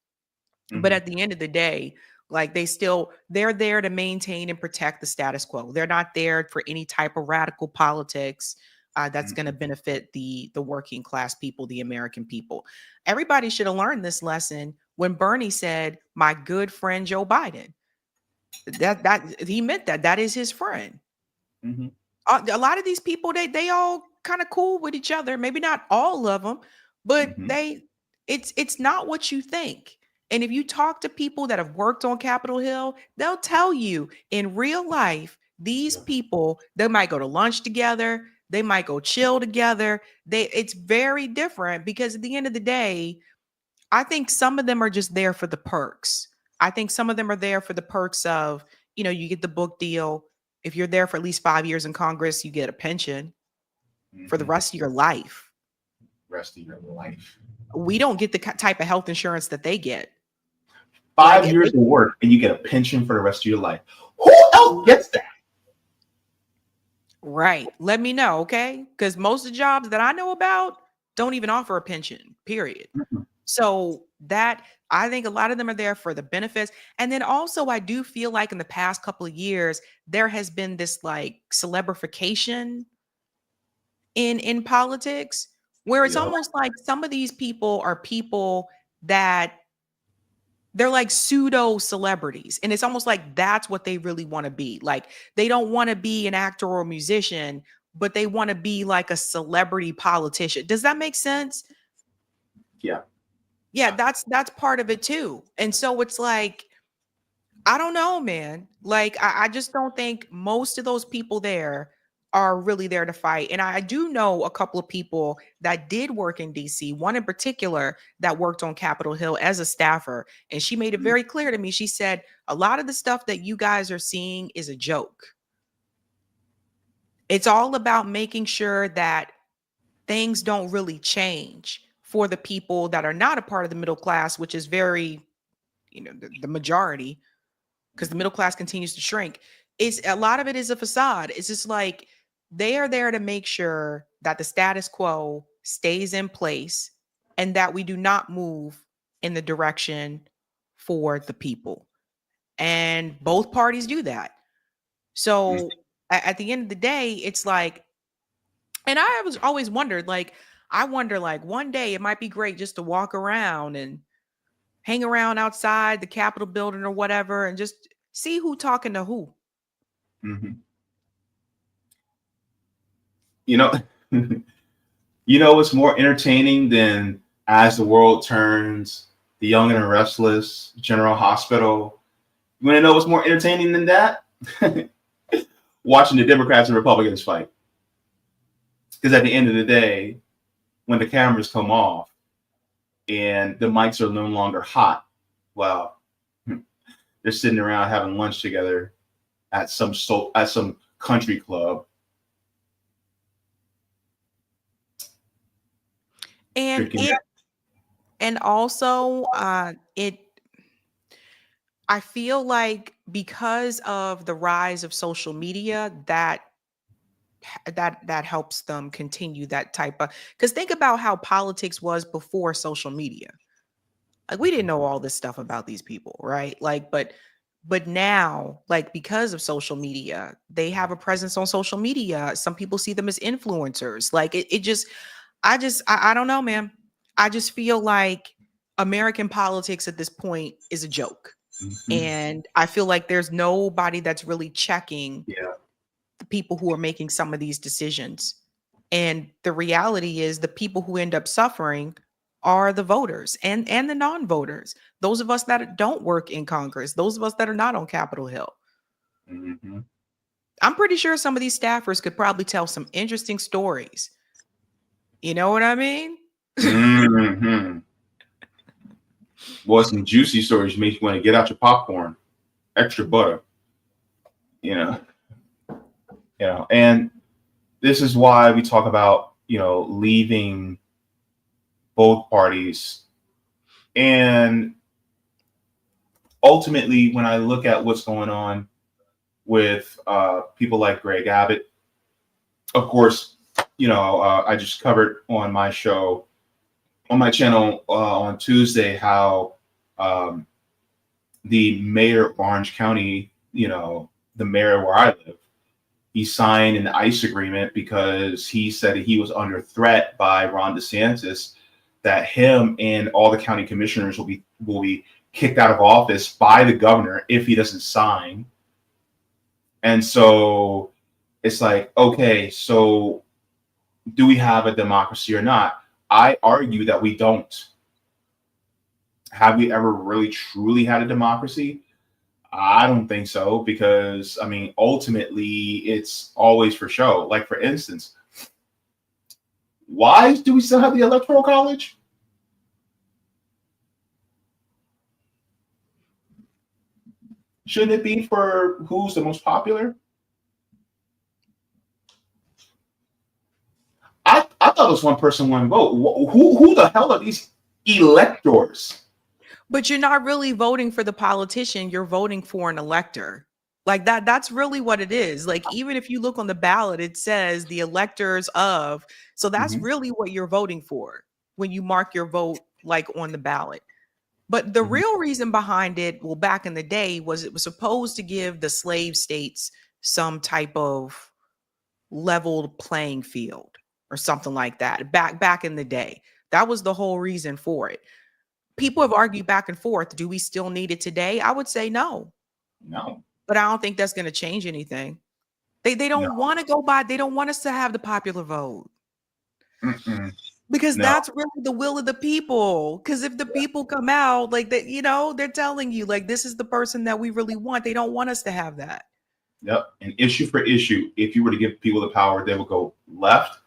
But at the end of the day, like, they're there to maintain and protect the status quo. They're not there for any type of radical politics that's going to benefit the working class people, the American people. Everybody should have learned this lesson when Bernie said, "My good friend Joe Biden." That he meant that is his friend. A lot of these people, they all kind of cool with each other. Maybe not all of them, but it's not what you think. And if you talk to people that have worked on Capitol Hill, they'll tell you in real life, these people, they might go to lunch together, they might go chill together. It's very different, because at the end of the day, I think some of them are just there for the perks. I think some of them are there for the perks of, you get the book deal. If you're there for at least 5 years in Congress, you get a pension for the rest of your life. We don't get the type of health insurance that they get. 5 years of work and you get a pension for the rest of your life. Who else gets that? Right. Let me know, okay? Because most of the jobs that I know about don't even offer a pension, period. So I think a lot of them are there for the benefits. And then also, I do feel like in the past couple of years, there has been this like celebrification in politics, where it's almost like some of these people are people that they're like pseudo celebrities. And it's almost like that's what they really want to be. Like, they don't want to be an actor or a musician, but they want to be like a celebrity politician. Does that make sense? Yeah, that's part of it too. And so it's like, I don't know, man. Like, I just don't think most of those people there are really there to fight. And I do know a couple of people that did work in DC, one in particular that worked on Capitol Hill as a staffer. And she made it very clear to me. She said, a lot of the stuff that you guys are seeing is a joke. It's all about making sure that things don't really change for the people that are not a part of the middle class, which is very, the majority, because the middle class continues to shrink. A lot of it is a facade. It's just like, they are there to make sure that the status quo stays in place and that we do not move in the direction for the people. And both parties do that. So at the end of the day, it's like, and I was always wondered, like, I wonder, like, one day it might be great just to walk around and hang around outside the Capitol building or whatever and just see who talking to who. What's more entertaining than As the World Turns, The Young and the Restless, General Hospital? You want to know what's more entertaining than that? Watching the Democrats and Republicans fight. Because at the end of the day, when the cameras come off and the mics are no longer hot, well, they're sitting around having lunch together at some country club. And also I feel like because of the rise of social media, that helps them continue that type of, because think about how politics was before social media. Like, we didn't know all this stuff about these people, right? Like, but now, like, because of social media, they have a presence on social media. Some people see them as influencers. Like, I don't know, man. I just feel like American politics at this point is a joke. And I feel like there's nobody that's really checking the people who are making some of these decisions. And the reality is, the people who end up suffering are the voters and the non-voters. Those of us that don't work in Congress, those of us that are not on Capitol Hill. I'm pretty sure some of these staffers could probably tell some interesting stories. You know what I mean? Boy, some juicy stories make you want to get out your popcorn. Extra butter. you know, and this is why we talk about, leaving both parties. And ultimately, when I look at what's going on with people like Greg Abbott, of course, I just covered on my show, on my channel on Tuesday, how the mayor of Orange County, the mayor where I live, he signed an ICE agreement because he said he was under threat by Ron DeSantis, that him and all the county commissioners will be kicked out of office by the governor if he doesn't sign. And so it's like, okay, so do we have a democracy or not? I argue that we don't. Have we ever really truly had a democracy? I don't think so, because ultimately it's always for show. Like, for instance, why do we still have the Electoral College? Shouldn't it be for who's the most popular? I thought it was one person, one vote. Who the hell are these electors? But you're not really voting for the politician. You're voting for an elector. Like that's really what it is. Like, even if you look on the ballot, it says the electors of. So that's really what you're voting for when you mark your vote, like, on the ballot. But the real reason behind it, well, back in the day, was it was supposed to give the slave states some type of leveled playing field or something like that. Back in the day, that was the whole reason for it. People have argued back and forth. Do we still need it today? I would say no. No. But I don't think that's going to change anything. They don't want to go by. They don't want us to have the popular vote. Because that's really the will of the people. Because if the people come out like that, they're telling you, like, this is the person that we really want. They don't want us to have that. Yep. And issue for issue, if you were to give people the power, they will go left,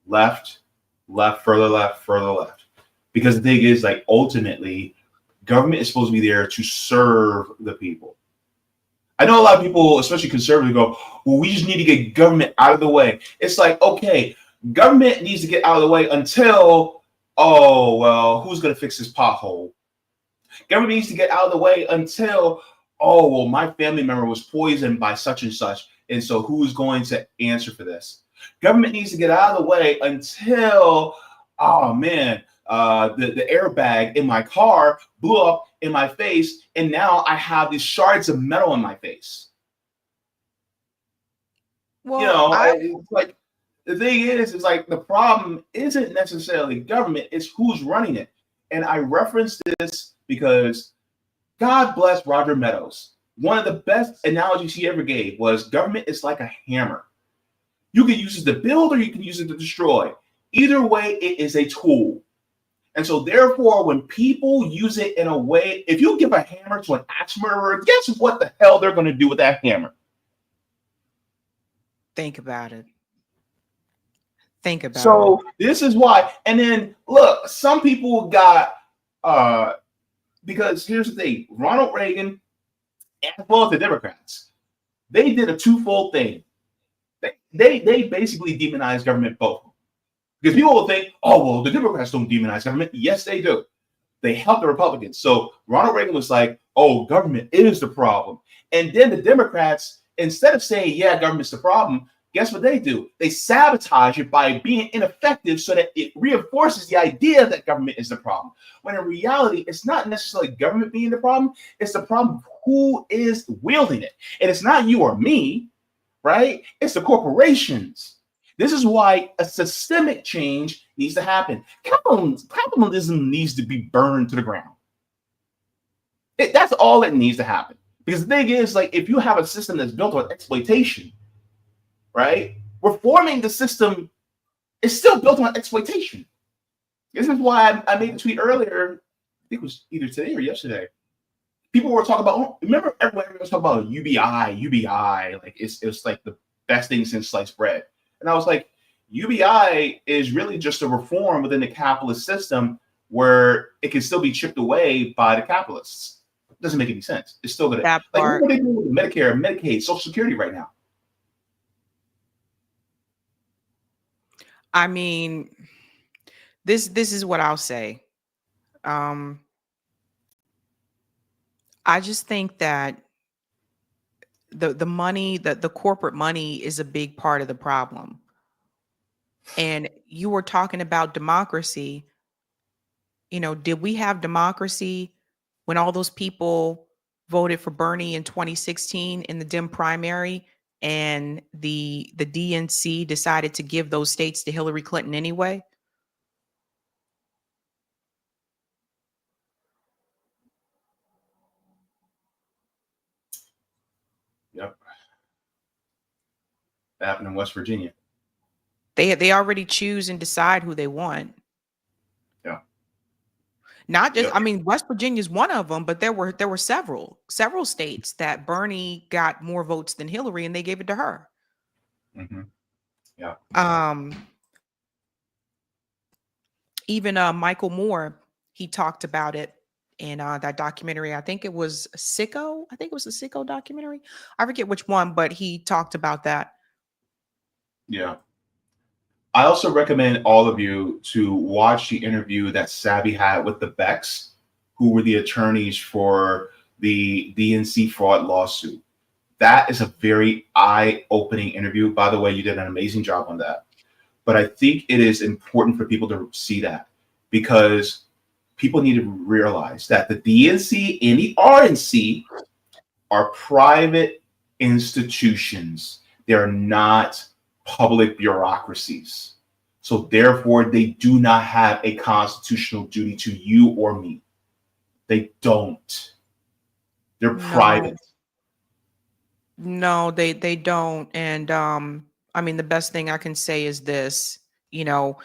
further left. Because the thing is, like, ultimately, government is supposed to be there to serve the people. I know a lot of people, especially conservatives, go, well, we just need to get government out of the way. It's like, okay, government needs to get out of the way until, oh, well, who's going to fix this pothole? Government needs to get out of the way until, oh, well, my family member was poisoned by such and such, and so who's going to answer for this? Government needs to get out of the way until, oh, man, the airbag in my car blew up in my face, and now I have these shards of metal in my face. Well, it's like, the thing is like, the problem isn't necessarily government, it's who's running it. And I reference this because God bless Roger Meadows. One of the best analogies he ever gave was government is like a hammer. You can use it to build or you can use it to destroy. Either way, it is a tool. And so therefore, when people use it in a way, if you give a hammer to an axe murderer, guess what the hell they're going to do with that hammer? Think about it. Think about it. So this is why. And then look, some people got, because here's the thing, Ronald Reagan, as well as the Democrats, they did a twofold thing. They basically demonized government both. Because people will think, oh, well, the Democrats don't demonize government. Yes, they do. They help the Republicans. So Ronald Reagan was like, oh, government is the problem. And then the Democrats, instead of saying, yeah, government's the problem, guess what they do? They sabotage it by being ineffective so that it reinforces the idea that government is the problem. When in reality, it's not necessarily government being the problem. It's the problem of who is wielding it. And it's not you or me, right? It's the corporations. This is why a systemic change needs to happen. Capitalism needs to be burned to the ground. That's all that needs to happen. Because the thing is, like, if you have a system that's built on exploitation, right? Reforming the system is still built on exploitation. This is why I made a tweet earlier. I think it was either today or yesterday. People were talking about, remember everyone was talking about UBI, like it's like the best thing since sliced bread. And I was like, UBI is really just a reform within the capitalist system where it can still be chipped away by the capitalists. doesn't make any sense. It's still gonna That like part. what are they doing with Medicare, Medicaid, Social Security right now? I mean, this is what I'll say. Um, I just think that the money, the corporate money is a big part of the problem. And you were talking about democracy. You know, did we have democracy when all those people voted for Bernie in 2016 in the Dem primary and the DNC decided to give those states to Hillary Clinton anyway? Yep. That happened in West Virginia. They already choose and decide who they want. Yeah. Not just, Yep. I mean, West Virginia is one of them, but there were several states that Bernie got more votes than Hillary, and they gave it to her. Mm-hmm. Yeah. Even Michael Moore, he talked about it in that documentary. I think it was Sicko. I think it was a Sicko documentary. I forget which one, but he talked about that. Yeah. I also recommend all of you to watch the interview that Sabby had with the Becks, who were the attorneys for the DNC fraud lawsuit. That is a very eye-opening interview. By the way, you did an amazing job on that. But I think it is important for people to see that, because people need to realize that the DNC and the RNC are private institutions. They are not public bureaucracies. So therefore, they do not have a constitutional duty to you or me. They don't. They're private. No, they don't. And I mean, the best thing I can say is this, you know,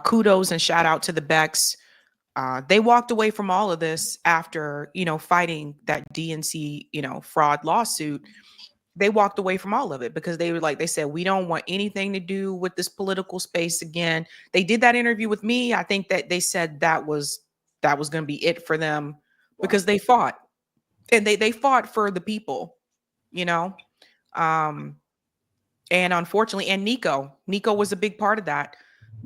kudos and shout out to the Becks. They walked away from all of this after, you know, fighting that DNC, you know, fraud lawsuit. They walked away from all of it because they were like, they said, we don't want anything to do with this political space again. They did that interview with me. I think that they said that was going to be it for them, because they fought, and they fought for the people, you know. And unfortunately, and Nico was a big part of that.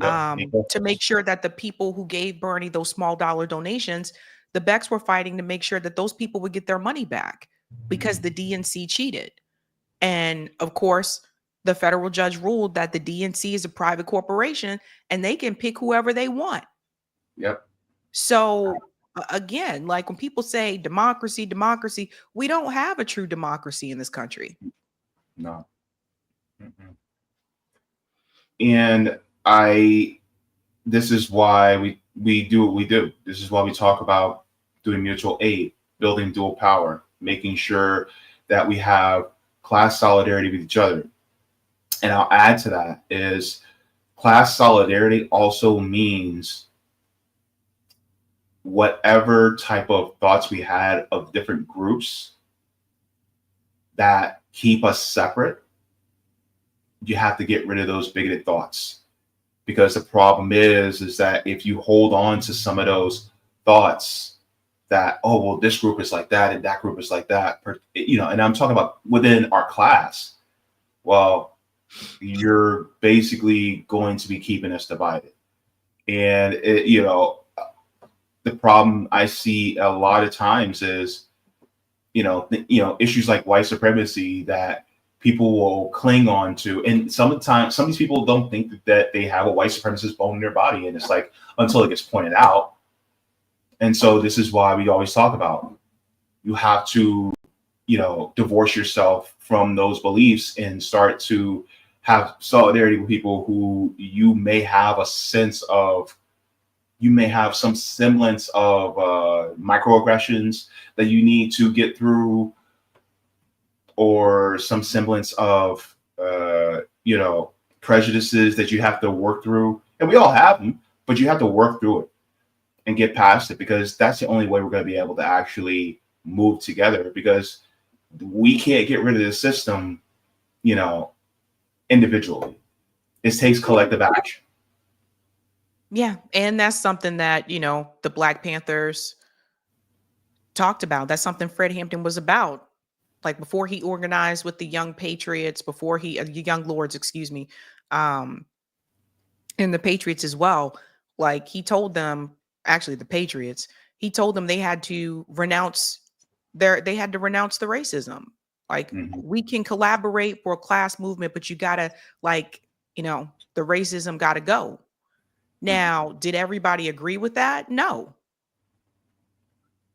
To make sure that the people who gave Bernie those small dollar donations, the Becks were fighting to make sure that those people would get their money back because the DNC cheated. And of course, the federal judge ruled that the DNC is a private corporation and they can pick whoever they want. Yep. So again, like when people say democracy, we don't have a true democracy in this country. No. Mm-mm. And this is why we do what we do. This is why we talk about doing mutual aid, building dual power, making sure that we have class solidarity with each other. And I'll add to that is class solidarity also means whatever type of thoughts we had of different groups that keep us separate, you have to get rid of those bigoted thoughts. Because the problem is that if you hold on to some of those thoughts that, oh, well, this group is like that and that group is like that, you know, and I'm talking about within our class, well, you're basically going to be keeping us divided. And, you know, the problem I see a lot of times is, you know, issues like white supremacy that people will cling on to. And sometimes some of these people don't think that they have a white supremacist bone in their body. And it's like, until it gets pointed out. And so this is why we always talk about, you have to, you know, divorce yourself from those beliefs and start to have solidarity with people who you may have a sense of, you may have some semblance of microaggressions that you need to get through, or some semblance of, you know, prejudices that you have to work through. And we all have them, but you have to work through it and get past it, because that's the only way we're going to be able to actually move together, because we can't get rid of the system, you know, individually. It takes collective action. Yeah. And that's something that, you know, the Black Panthers talked about. That's something Fred Hampton was about. Like before he organized with the Young Patriots, before he Young Lords, excuse me, and the Patriots as well. Like he told them, actually the Patriots, he told them they had to renounce the racism. Like we can collaborate for a class movement, but you gotta the racism gotta go. Now, did everybody agree with that? No.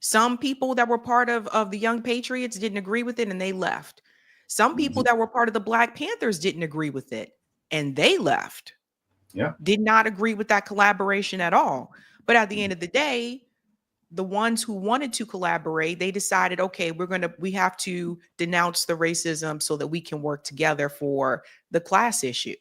Some people that were part of the Young Patriots didn't agree with it and they left. Some people that were part of the Black Panthers didn't agree with it and they left. Yeah. Did not agree with that collaboration at all. But at the end of the day, the ones who wanted to collaborate, they decided, okay, we have to denounce the racism so that we can work together for the class issue.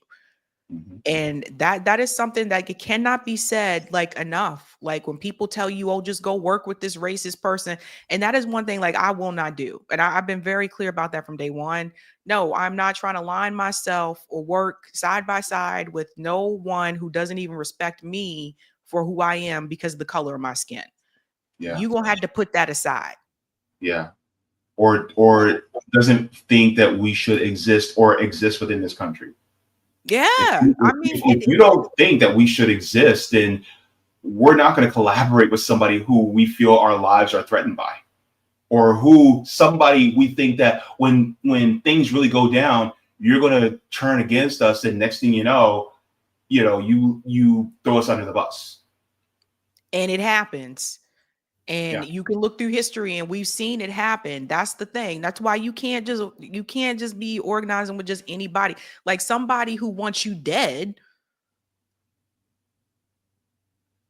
And that is something that it cannot be said like enough. Like when people tell you, oh, just go work with this racist person. And that is one thing like I will not do. And I've been very clear about that from day one. No, I'm not trying to line myself or work side by side with no one who doesn't even respect me for who I am because of the color of my skin. Yeah. You're going to have to put that aside. Yeah. Or doesn't think that we should exist within this country. Yeah. If you don't think that we should exist, then we're not going to collaborate with somebody who we feel our lives are threatened by, or somebody we think that when things really go down, you're going to turn against us. And next thing you know, you throw us under the bus. And it happens. And you can look through history and we've seen it happen. That's the thing. That's why you can't just be organizing with just anybody. Like somebody who wants you dead.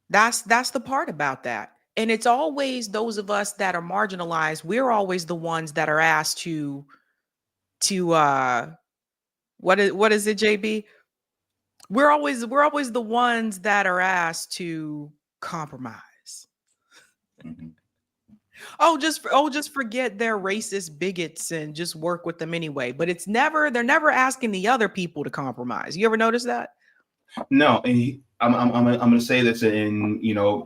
That's the part about that. And it's always those of us that are marginalized. We're always the ones that are asked to what is it, JB? We're always the ones that are asked to compromise. Just forget they're racist bigots and just work with them anyway. But they're never asking the other people to compromise. You ever notice that? No, and I'm going to say this, and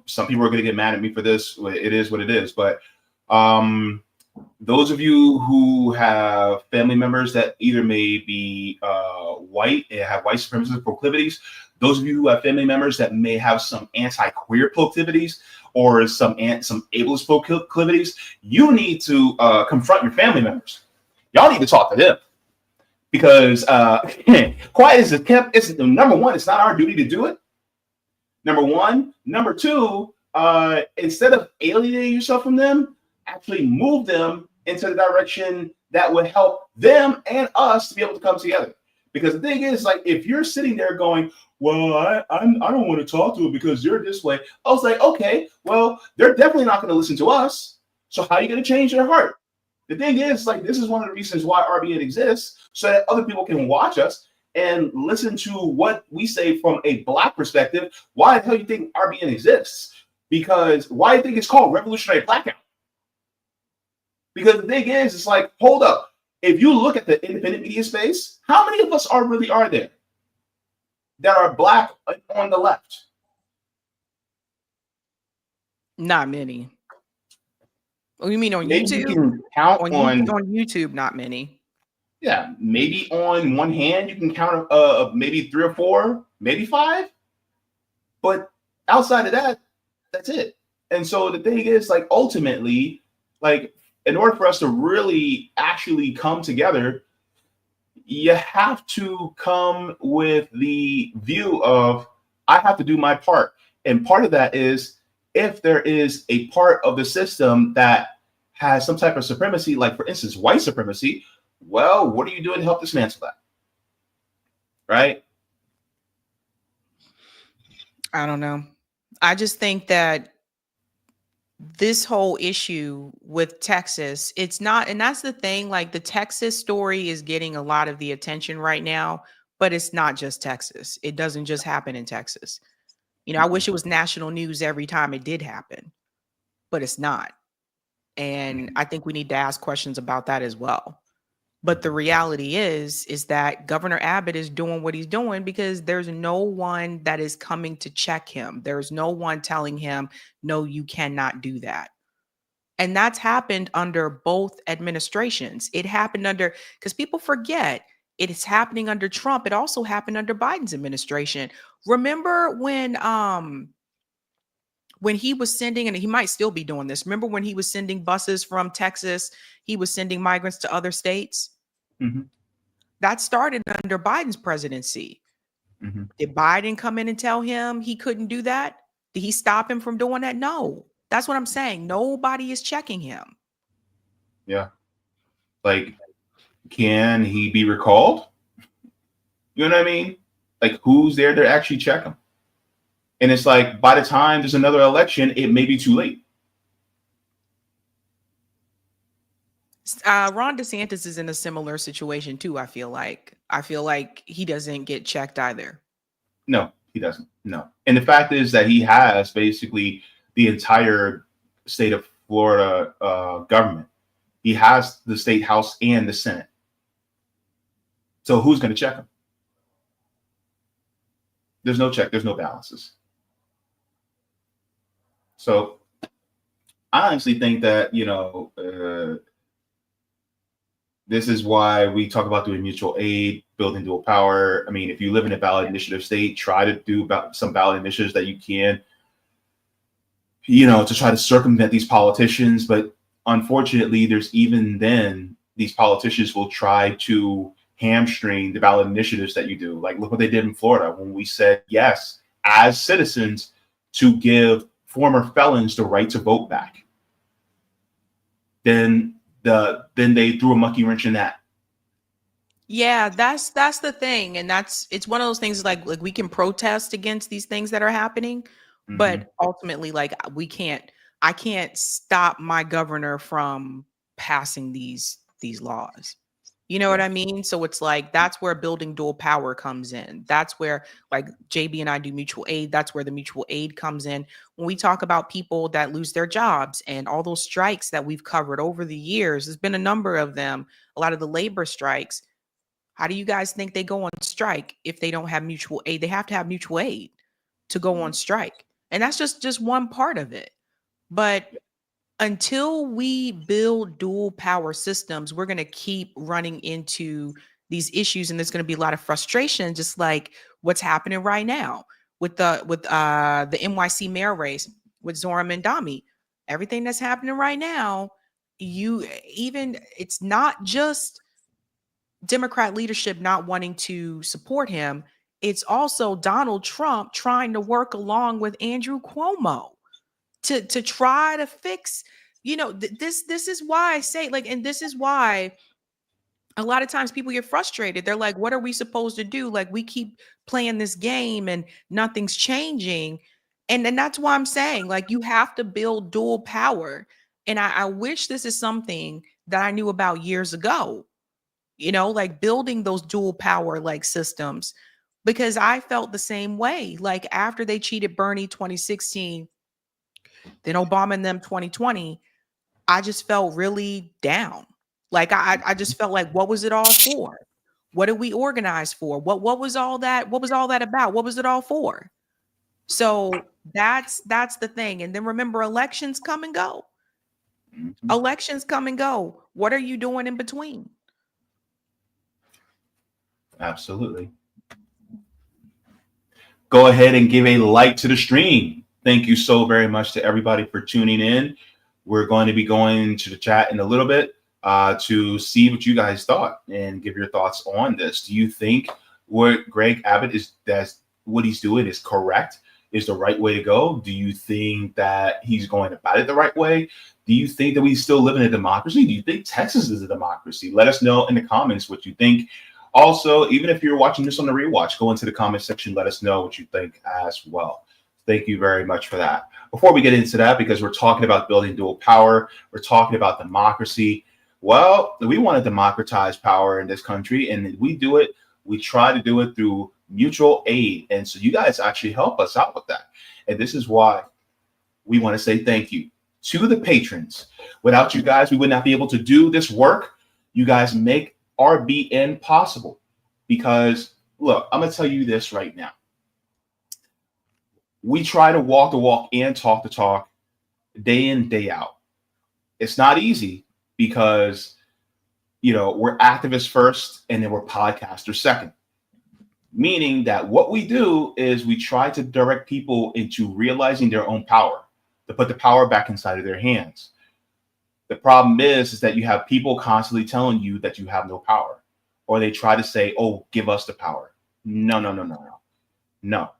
some people are going to get mad at me for this. It is what it is. But those of you who have family members that either may be white and have white supremacist proclivities, those of you who have family members that may have some anti-queer proclivities or some ableist proclivities, you need to confront your family members. Y'all need to talk to them. Because quiet as it's kept, it's number one, it's not our duty to do it. Number one. Number two, instead of alienating yourself from them, actually move them into the direction that would help them and us to be able to come together. Because the thing is, like, if you're sitting there going, well, I don't want to talk to them because you're this way. I was like, okay, well, they're definitely not going to listen to us. So how are you going to change their heart? The thing is, like, this is one of the reasons why RBN exists, so that other people can watch us and listen to what we say from a Black perspective. Why the hell do you think RBN exists? Because why do you think it's called Revolutionary Blackout? Because the thing is, it's like, hold up. If you look at the independent media space, how many of us are there that are Black on the left? Not many. Oh, you mean on Maybe YouTube? You can count on YouTube, not many. Yeah, maybe on one hand you can count maybe 3 or 4, maybe 5. But outside of that, that's it. And so the thing is, like, ultimately, like, in order for us to really actually come together, you have to come with the view of, I have to do my part. And part of that is, if there is a part of the system that has some type of supremacy, like, for instance, white supremacy, well, what are you doing to help dismantle that? Right? I don't know. I just think that this whole issue with Texas, it's not, and that's the thing, like, the Texas story is getting a lot of the attention right now, but it's not just Texas. It doesn't just happen in Texas. I wish it was national news every time it did happen, but it's not. And I think we need to ask questions about that as well. But the reality is that Governor Abbott is doing what he's doing because there's no one that is coming to check him. There's no one telling him, no, you cannot do that. And that's happened under both administrations. It happened under, because people forget, it's happening under Trump. It also happened under Biden's administration. Remember when he was sending, and he might still be doing this. Remember when he was sending buses from Texas, he was sending migrants to other states? Mm-hmm. That started under Biden's presidency. Mm-hmm. Did Biden come in and tell him he couldn't do that? Did he stop him from doing that? No. That's what I'm saying. Nobody is checking him. Yeah. Like, can he be recalled? You know what I mean? Like, who's there to actually check him? And it's like, by the time there's another election, it may be too late. Ron DeSantis is in a similar situation too. I feel like he doesn't get checked either. No, he doesn't. No. And the fact is that he has basically the entire state of Florida government. He has the state house and the Senate. So who's going to check him? There's no check. There's no balances. So I honestly think that, this is why we talk about doing mutual aid, building dual power. I mean, if you live in a ballot initiative state, try to do some ballot initiatives that you can, to try to circumvent these politicians. But unfortunately, there's even then, these politicians will try to hamstring the ballot initiatives that you do. Like, look what they did in Florida when we said yes, as citizens, to give former felons the right to vote back. Then they threw a monkey wrench in that. Yeah, that's the thing. And it's one of those things like we can protest against these things that are happening, Mm-hmm. but ultimately, like, I can't stop my governor from passing these laws. You know what I mean? So it's like, that's where building dual power comes in. That's where, like, JB and I do mutual aid. That's where the mutual aid comes in. When we talk about people that lose their jobs and all those strikes that we've covered over the years, there's been a number of them, a lot of the labor strikes. How do you guys think they go on strike if they don't have mutual aid? They have to have mutual aid to go on strike. And that's just one part of it. But until we build dual power systems, we're going to keep running into these issues, and there's going to be a lot of frustration, just like what's happening right now with the NYC mayor race with Zora Mandami. Everything that's happening right now, it's not just Democrat leadership not wanting to support him. It's also Donald Trump trying to work along with Andrew Cuomo to try to fix, this is why I say, like, and this is why a lot of times people get frustrated. They're like, what are we supposed to do? Like, we keep playing this game and nothing's changing. And that's why I'm saying, like, you have to build dual power. And I wish this is something that I knew about years ago, like building those dual power like systems, because I felt the same way. Like, after they cheated Bernie 2016, then Obama and them 2020, I just felt really down. Like, I just felt like, what was it all for? What did we organize for? What was all that? What was all that about? What was it all for? So that's the thing. And then remember, elections come and go. Mm-hmm. Elections come and go. What are you doing in between? Absolutely. Go ahead and give a like to the stream. Thank you so very much to everybody for tuning in. We're going to be going to the chat in a little bit to see what you guys thought and give your thoughts on this. Do you think what Greg Abbott what he's doing is correct, is the right way to go? Do you think that he's going about it the right way? Do you think that we still live in a democracy? Do you think Texas is a democracy? Let us know in the comments what you think. Also, even if you're watching this on the rewatch, go into the comment section. Let us know what you think as well. Thank you very much for that. Before we get into that, because we're talking about building dual power, we're talking about democracy. Well, we want to democratize power in this country, and we try to do it through mutual aid. And so you guys actually help us out with that. And this is why we want to say thank you to the patrons. Without you guys, we would not be able to do this work. You guys make RBN possible, because look, I'm going to tell you this right now. We try to walk the walk and talk the talk day in, day out. it's not easy because, we're activists first and then we're podcasters second. Meaning that what we do is we try to direct people into realizing their own power, to put the power back inside of their hands. The problem is that you have people constantly telling you that you have no power, or they try to say, oh, give us the power. No. No,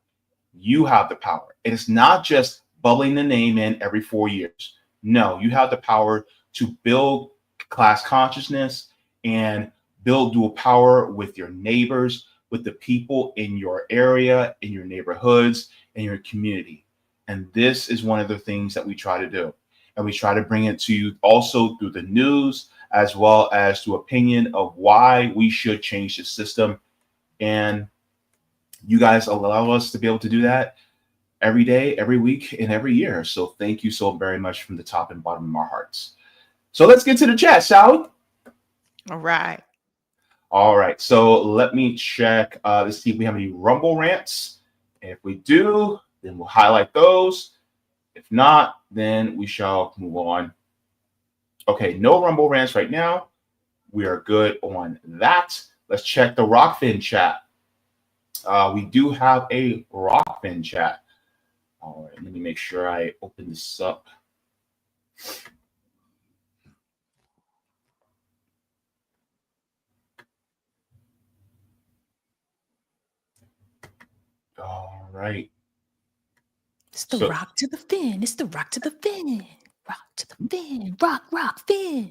you have the power. It is not just bubbling the name in every 4 years. No, you have the power to build class consciousness and build dual power with your neighbors, with the people in your area, in your neighborhoods, in your community. And this is one of the things that we try to do. And we try to bring it to you also through the news, as well as through opinion of why we should change the system. And you guys allow us to be able to do that every day, every week, and every year. So thank you so very much from the top and bottom of our hearts. So let's get to the chat, shall we? All right. All right. So let me check. Let's see if we have any Rumble rants. If we do, then we'll highlight those. If not, then we shall move on. Okay, no Rumble rants right now. We are good on that. Let's check the Rockfin chat. We do have a Rockfin chat. All right, let me make sure I open this up. All right. It's the rock to the fin. It's the rock to the fin. Rock to the fin. Rock, fin.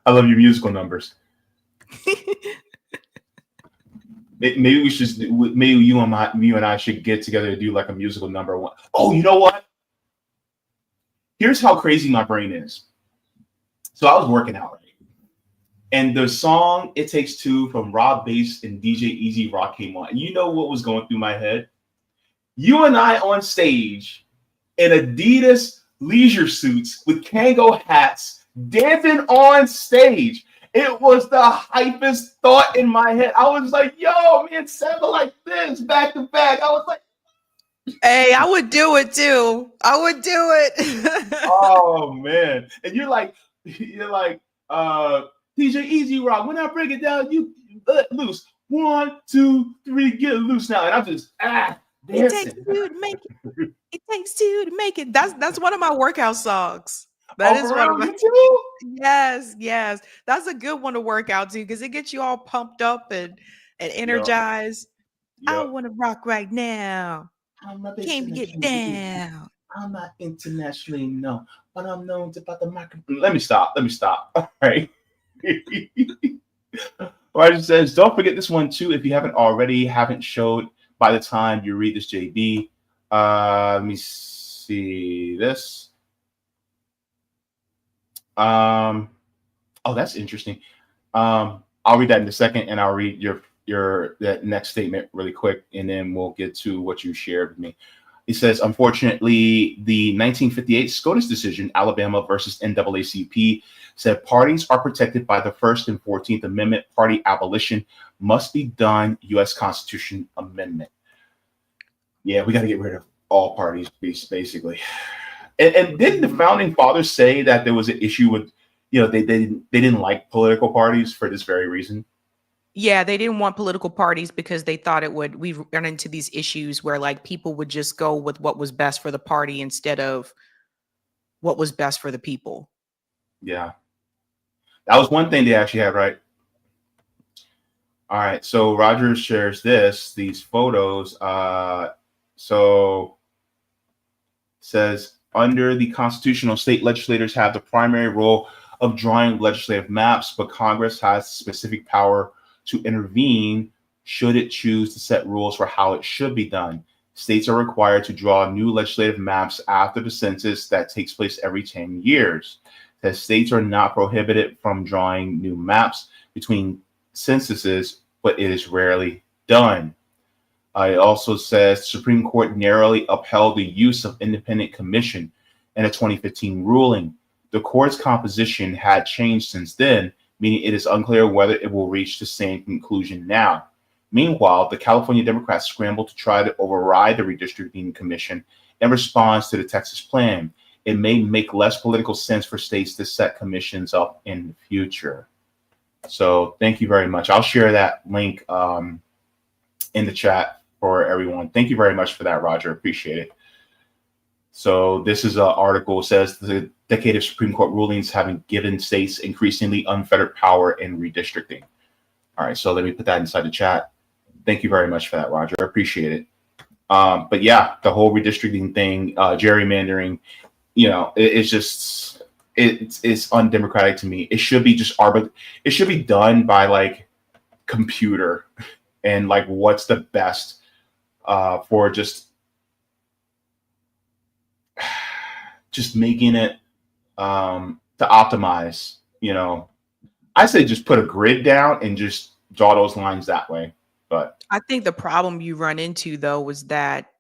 I love your musical numbers. Maybe we should. Maybe you and I should get together to do like a musical number one. Oh, you know what? Here's how crazy my brain is. So I was working out, right? And the song "It Takes Two" from Rob Bass and DJ Easy Rock came on. And you know what was going through my head? You and I on stage in Adidas leisure suits with Kango hats, dancing on stage. It was the hypest thought in my head. I was like, yo, me and Seba like this, back to back. I was like, hey, I would do it too. I would do it. oh man. And you're like, DJ Easy Rock, when I break it down, you let loose. 1, 2, 3, get loose now. And I'm just dancing. It takes two to make it. It takes two to make it. That's one of my workout songs. That is one of my yes. That's a good one to work out to because it gets you all pumped up and energized. Yep. I want to rock right now. Came to get down. I'm not internationally known, but I'm known about the microphone. Let me stop. All right. Roger says, don't forget this one too. If you haven't showed by the time you read this, JB. Let me see this. Oh, that's interesting. I'll read that in a second, and I'll read that next statement really quick, and then we'll get to what you shared with me. He says, unfortunately, the 1958 SCOTUS decision, Alabama versus NAACP, said parties are protected by the First and 14th Amendment. Party abolition must be done. U.S. Constitution Amendment. Yeah, we got to get rid of all parties, basically. And didn't the founding fathers say that there was an issue with, they didn't like political parties for this very reason? Yeah, they didn't want political parties because they thought we run into these issues where like people would just go with what was best for the party instead of what was best for the people. Yeah. That was one thing they actually had, right? All right. So Roger shares these photos. So says, under the Constitutional, state legislators have the primary role of drawing legislative maps, but Congress has specific power to intervene should it choose to set rules for how it should be done. States are required to draw new legislative maps after the census that takes place every 10 years. The states are not prohibited from drawing new maps between censuses, but it is rarely done. It also says the Supreme Court narrowly upheld the use of independent commission in a 2015 ruling. The court's composition had changed since then, meaning it is unclear whether it will reach the same conclusion now. Meanwhile, the California Democrats scrambled to try to override the redistricting commission in response to the Texas plan. It may make less political sense for states to set commissions up in the future. So thank you very much. I'll share that link in the chat for everyone. Thank you very much for that, Roger. Appreciate it. So this is an article, says the decade of Supreme Court rulings having given states increasingly unfettered power in redistricting. All right, so let me put that inside the chat. Thank you very much for that, Roger. I appreciate it. But yeah, the whole redistricting thing, gerrymandering, it's undemocratic to me. It should be just it should be done by like computer and like what's the best for just making it to optimize. I say just put a grid down and just draw those lines that way. But I think the problem you run into though is that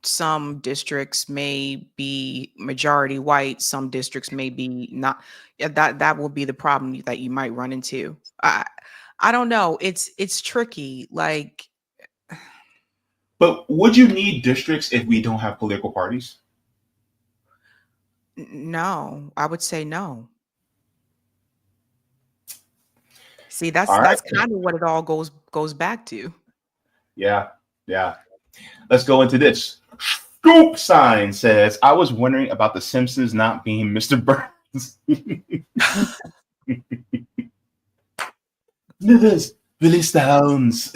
some districts may be majority white, some districts may be not. That will be the problem that you might run into. I don't know. It's tricky. Like, but would you need districts if we don't have political parties? No, I would say no. See, that's kind of what it all goes back to. Yeah. Let's go into this. Scoop sign says, I was wondering about the Simpsons not being Mr. Burns. Smithers, release the hounds.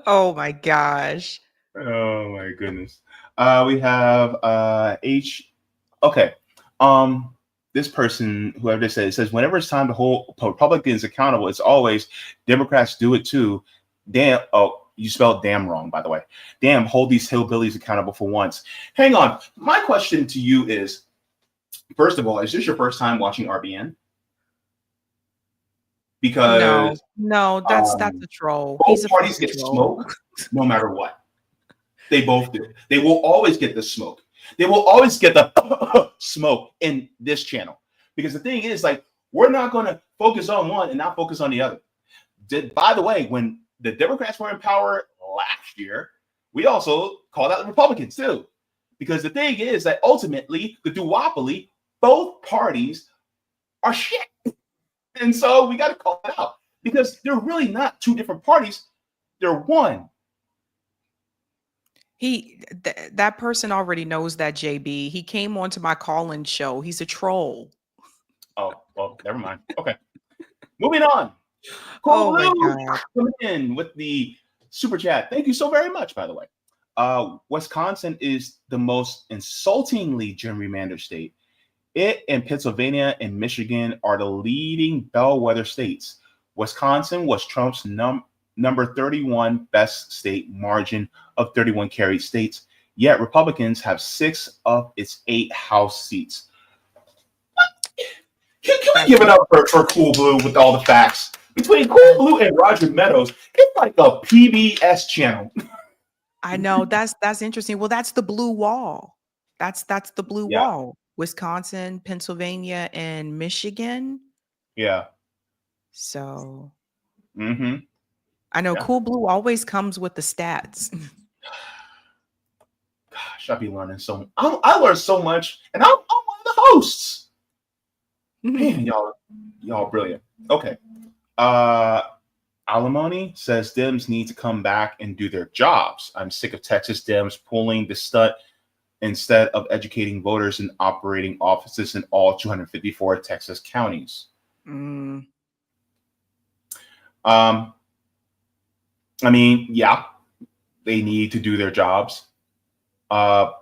Oh my gosh. Oh my goodness. We have Okay. This person, whoever this is, says whenever it's time to hold Republicans accountable, it's always Democrats do it too. Damn. Oh, you spelled damn wrong, by the way. Damn, hold these hillbillies accountable for once. Hang on. My question to you is, first of all, is this your first time watching RBN? Because no, that's a troll. Both parties get smoke no matter what. They both do. They will always get the smoke. They will always get the smoke in this channel. Because the thing is, like, we're not going to focus on one and not focus on the other. By the way, when the Democrats were in power last year, we also called out the Republicans too. Because the thing is that ultimately, the duopoly, both parties are shit. And so we got to call it out. Because they're really not two different parties. They're one. That person already knows that, JB. He came onto my call-in show. He's a troll. Oh, well, never mind. Okay. Moving on. Oh my God. Coming in with the super chat. Thank you so very much, by the way. Wisconsin is the most insultingly gerrymandered state. It and Pennsylvania and Michigan are the leading bellwether states. Wisconsin was Trump's number 31 best state margin of 31 carried states, yet Republicans have 6 of its 8 House seats. Can we give it up for Cool Blue with all the facts? Between Cool Blue and Roger Meadows, it's like a PBS channel. I know, that's interesting. Well, that's the blue wall. That's the blue wall. Wisconsin, Pennsylvania, and Michigan. Yeah. So I know Cool Blue always comes with the stats. Gosh, I'll be learning so. I learned so much, and I'm one of the hosts. Man, y'all brilliant. Okay. Alimony says Dems need to come back and do their jobs. I'm sick of Texas Dems pulling the stunt instead of educating voters and operating offices in all 254 Texas counties. I mean, yeah, they need to do their jobs. But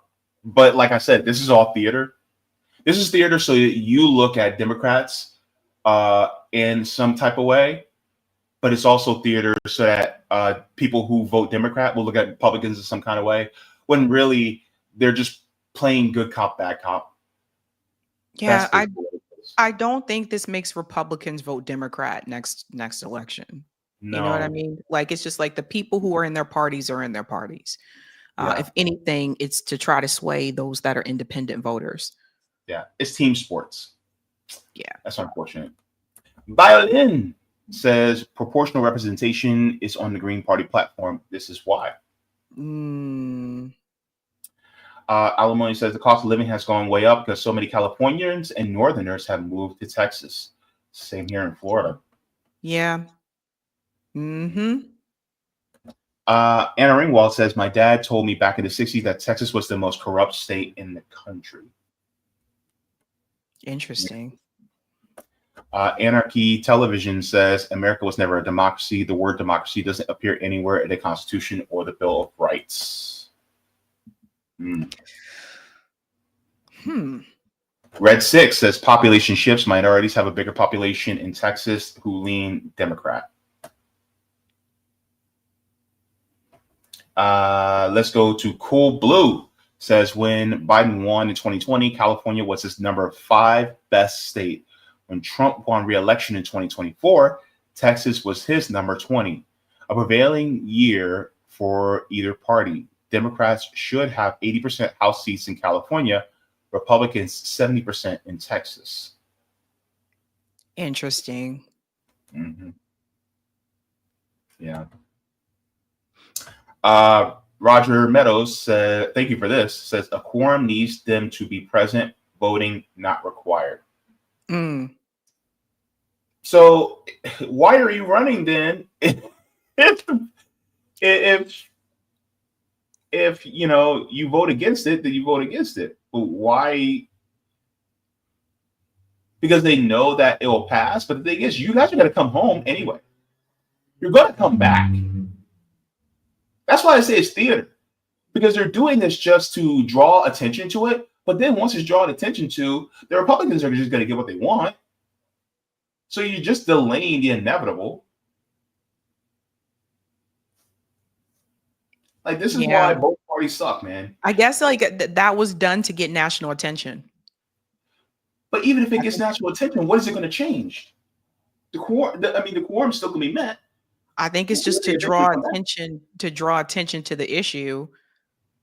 like I said, this is all theater. This is theater so that you look at Democrats in some type of way, but it's also theater so that people who vote Democrat will look at Republicans in some kind of way, when really they're just playing good cop, bad cop. Yeah, I don't think this makes Republicans vote Democrat next election. No. You know what I mean? Like, it's just like the people who are in their parties are in their parties. If anything, it's to try to sway those that are independent voters. Yeah, it's team sports. Yeah. That's unfortunate. Violin says proportional representation is on the Green Party platform. This is why. Alimony says the cost of living has gone way up because so many Californians and Northerners have moved to Texas. Same here in Florida. Yeah. Anna Ringwald says, my dad told me back in the 60s that Texas was the most corrupt state in the country. Interesting. Anarchy Television says America was never a democracy. The word democracy doesn't appear anywhere in the Constitution or the Bill of Rights. Red 6 says population shifts. Minorities have a bigger population in Texas who lean Democrat. Let's go to Cool Blue. Says when Biden won in 2020, California was his number 5 best state. When Trump won re-election in 2024, Texas was his number 20. A prevailing year for either party. Democrats should have 80% House seats in California, Republicans 70% in Texas. Interesting. Yeah. Roger Meadows said, thank you for this, says a quorum needs them to be present, voting not required. So why are you running then if you know you vote against it, then you vote against it? But why? Because they know that it will pass. But the thing is, you guys are going to come home anyway. You're going to come back. That's why I say it's theater, because they're doing this just to draw attention to it. But then once it's drawn attention to, the Republicans are just going to get what they want. So you're just delaying the inevitable. Like, this is why both parties suck, man. I guess like that was done to get national attention. But even if it gets national attention, what is it going to change? The quorum's still going to be met. I think it's just to draw attention to the issue.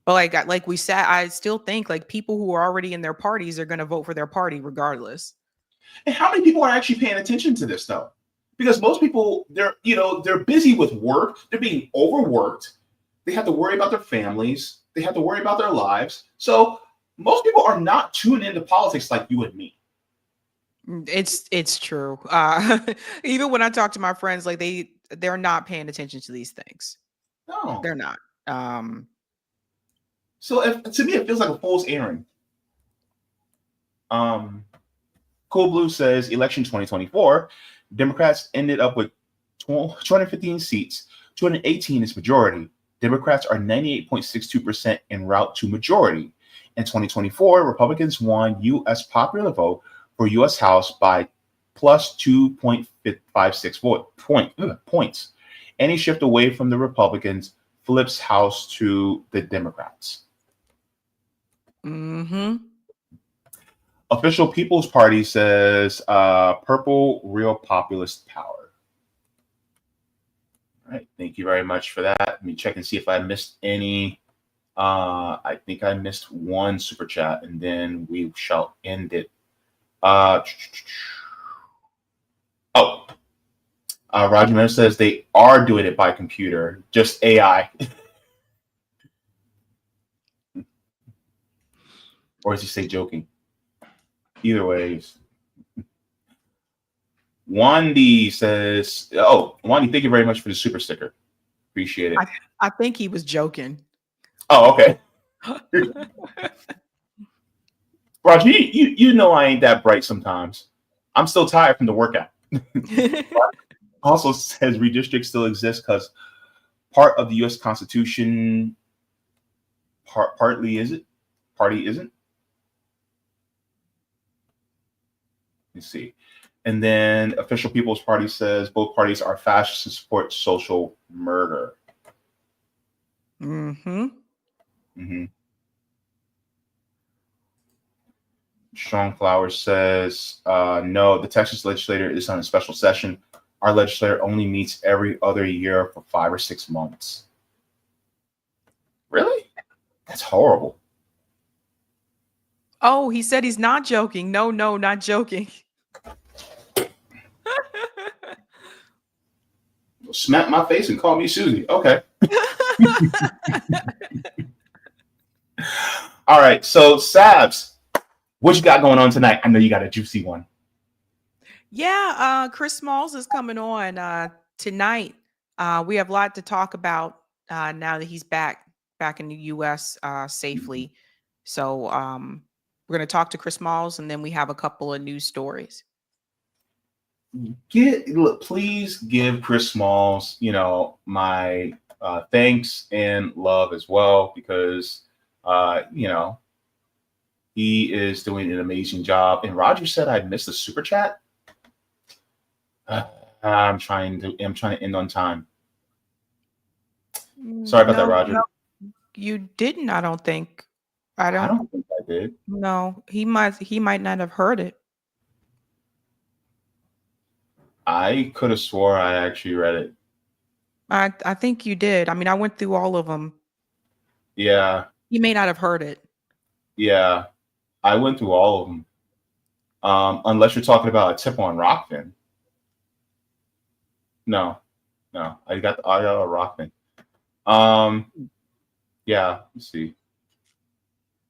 But like we said, I still think like people who are already in their parties are going to vote for their party regardless. And how many people are actually paying attention to this though? Because most people, they're busy with work. They're being overworked. They have to worry about their families. They have to worry about their lives. So most people are not tuned into politics like you and me. It's true. Even when I talk to my friends, like they're not paying attention to these things. No, they're not. So to me, it feels like a fool's errand. Cool Blue says election 2024, Democrats ended up with 215 seats. 218 is majority. Democrats are 98.62% en route to majority. In 2024, Republicans won U.S. popular vote for U.S. House by plus 2.56 points. Any shift away from the Republicans flips House to the Democrats. Official People's Party says purple real populist power. All right, thank you very much for that. Let me check and see if I missed any. I think I missed one super chat, and then we shall end it. Roger Miller says they are doing it by computer, just AI. Or does he say joking? Either way. Wandy says, Wandy, thank you very much for the super sticker. Appreciate it. I think he was joking. Oh, okay. Roger, you know I ain't that bright sometimes. I'm still tired from the workout. Also says redistrict still exists because part of the U.S. Constitution partly isn't. Party isn't. Let's see. And then Official People's Party says both parties are fascist and support social murder. Strong Flowers says, no, the Texas legislature is on a special session. Our legislature only meets every other year for 5 or 6 months. Really? That's horrible. Oh, he said he's not joking. No, not joking. smack my face and call me Susie. Okay. All right. So, Sabs, what you got going on tonight? I know you got a juicy one. Yeah, Chris Smalls is coming on tonight. We have a lot to talk about now that he's back in the U.S. Safely. So we're going to talk to Chris Smalls, and then we have a couple of news stories. Please give Chris Smalls, my thanks and love as well, because he is doing an amazing job. And Roger said I missed the super chat. I'm trying to end on time. Sorry about that, Roger. No, you didn't. I don't think. I don't think I did. No, he might not have heard it. I could have swore I actually read it. I think you did. I mean, I went through all of them. Yeah. You may not have heard it. Yeah, I went through all of them. Unless you're talking about a tip on Rockfin. No, I got a Rockfin. Yeah, let's see.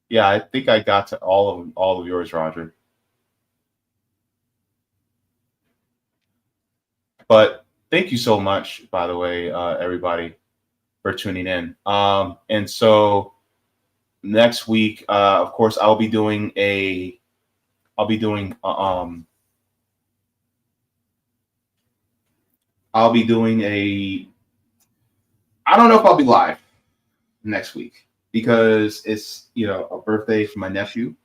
Yeah, I think I got to all of yours, Roger. But thank you so much, by the way, everybody, for tuning in. And so next week, of course, I'll be doing I don't know if I'll be live next week because it's, a birthday for my nephew.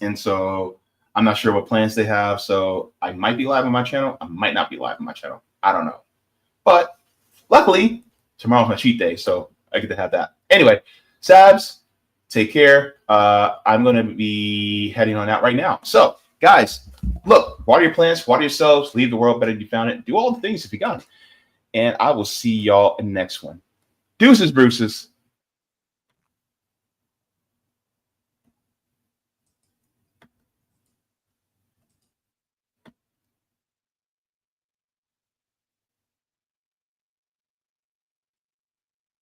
And so I'm not sure what plans they have. So I might be live on my channel. I might not be live on my channel. I don't know. But luckily, tomorrow's my cheat day. So I get to have that. Anyway, Sabs, take care. I'm going to be heading on out right now. So guys, look, water your plants, water yourselves, leave the world better than you found it. Do all the things if you got it. And I will see y'all in the next one. Deuces, Bruces.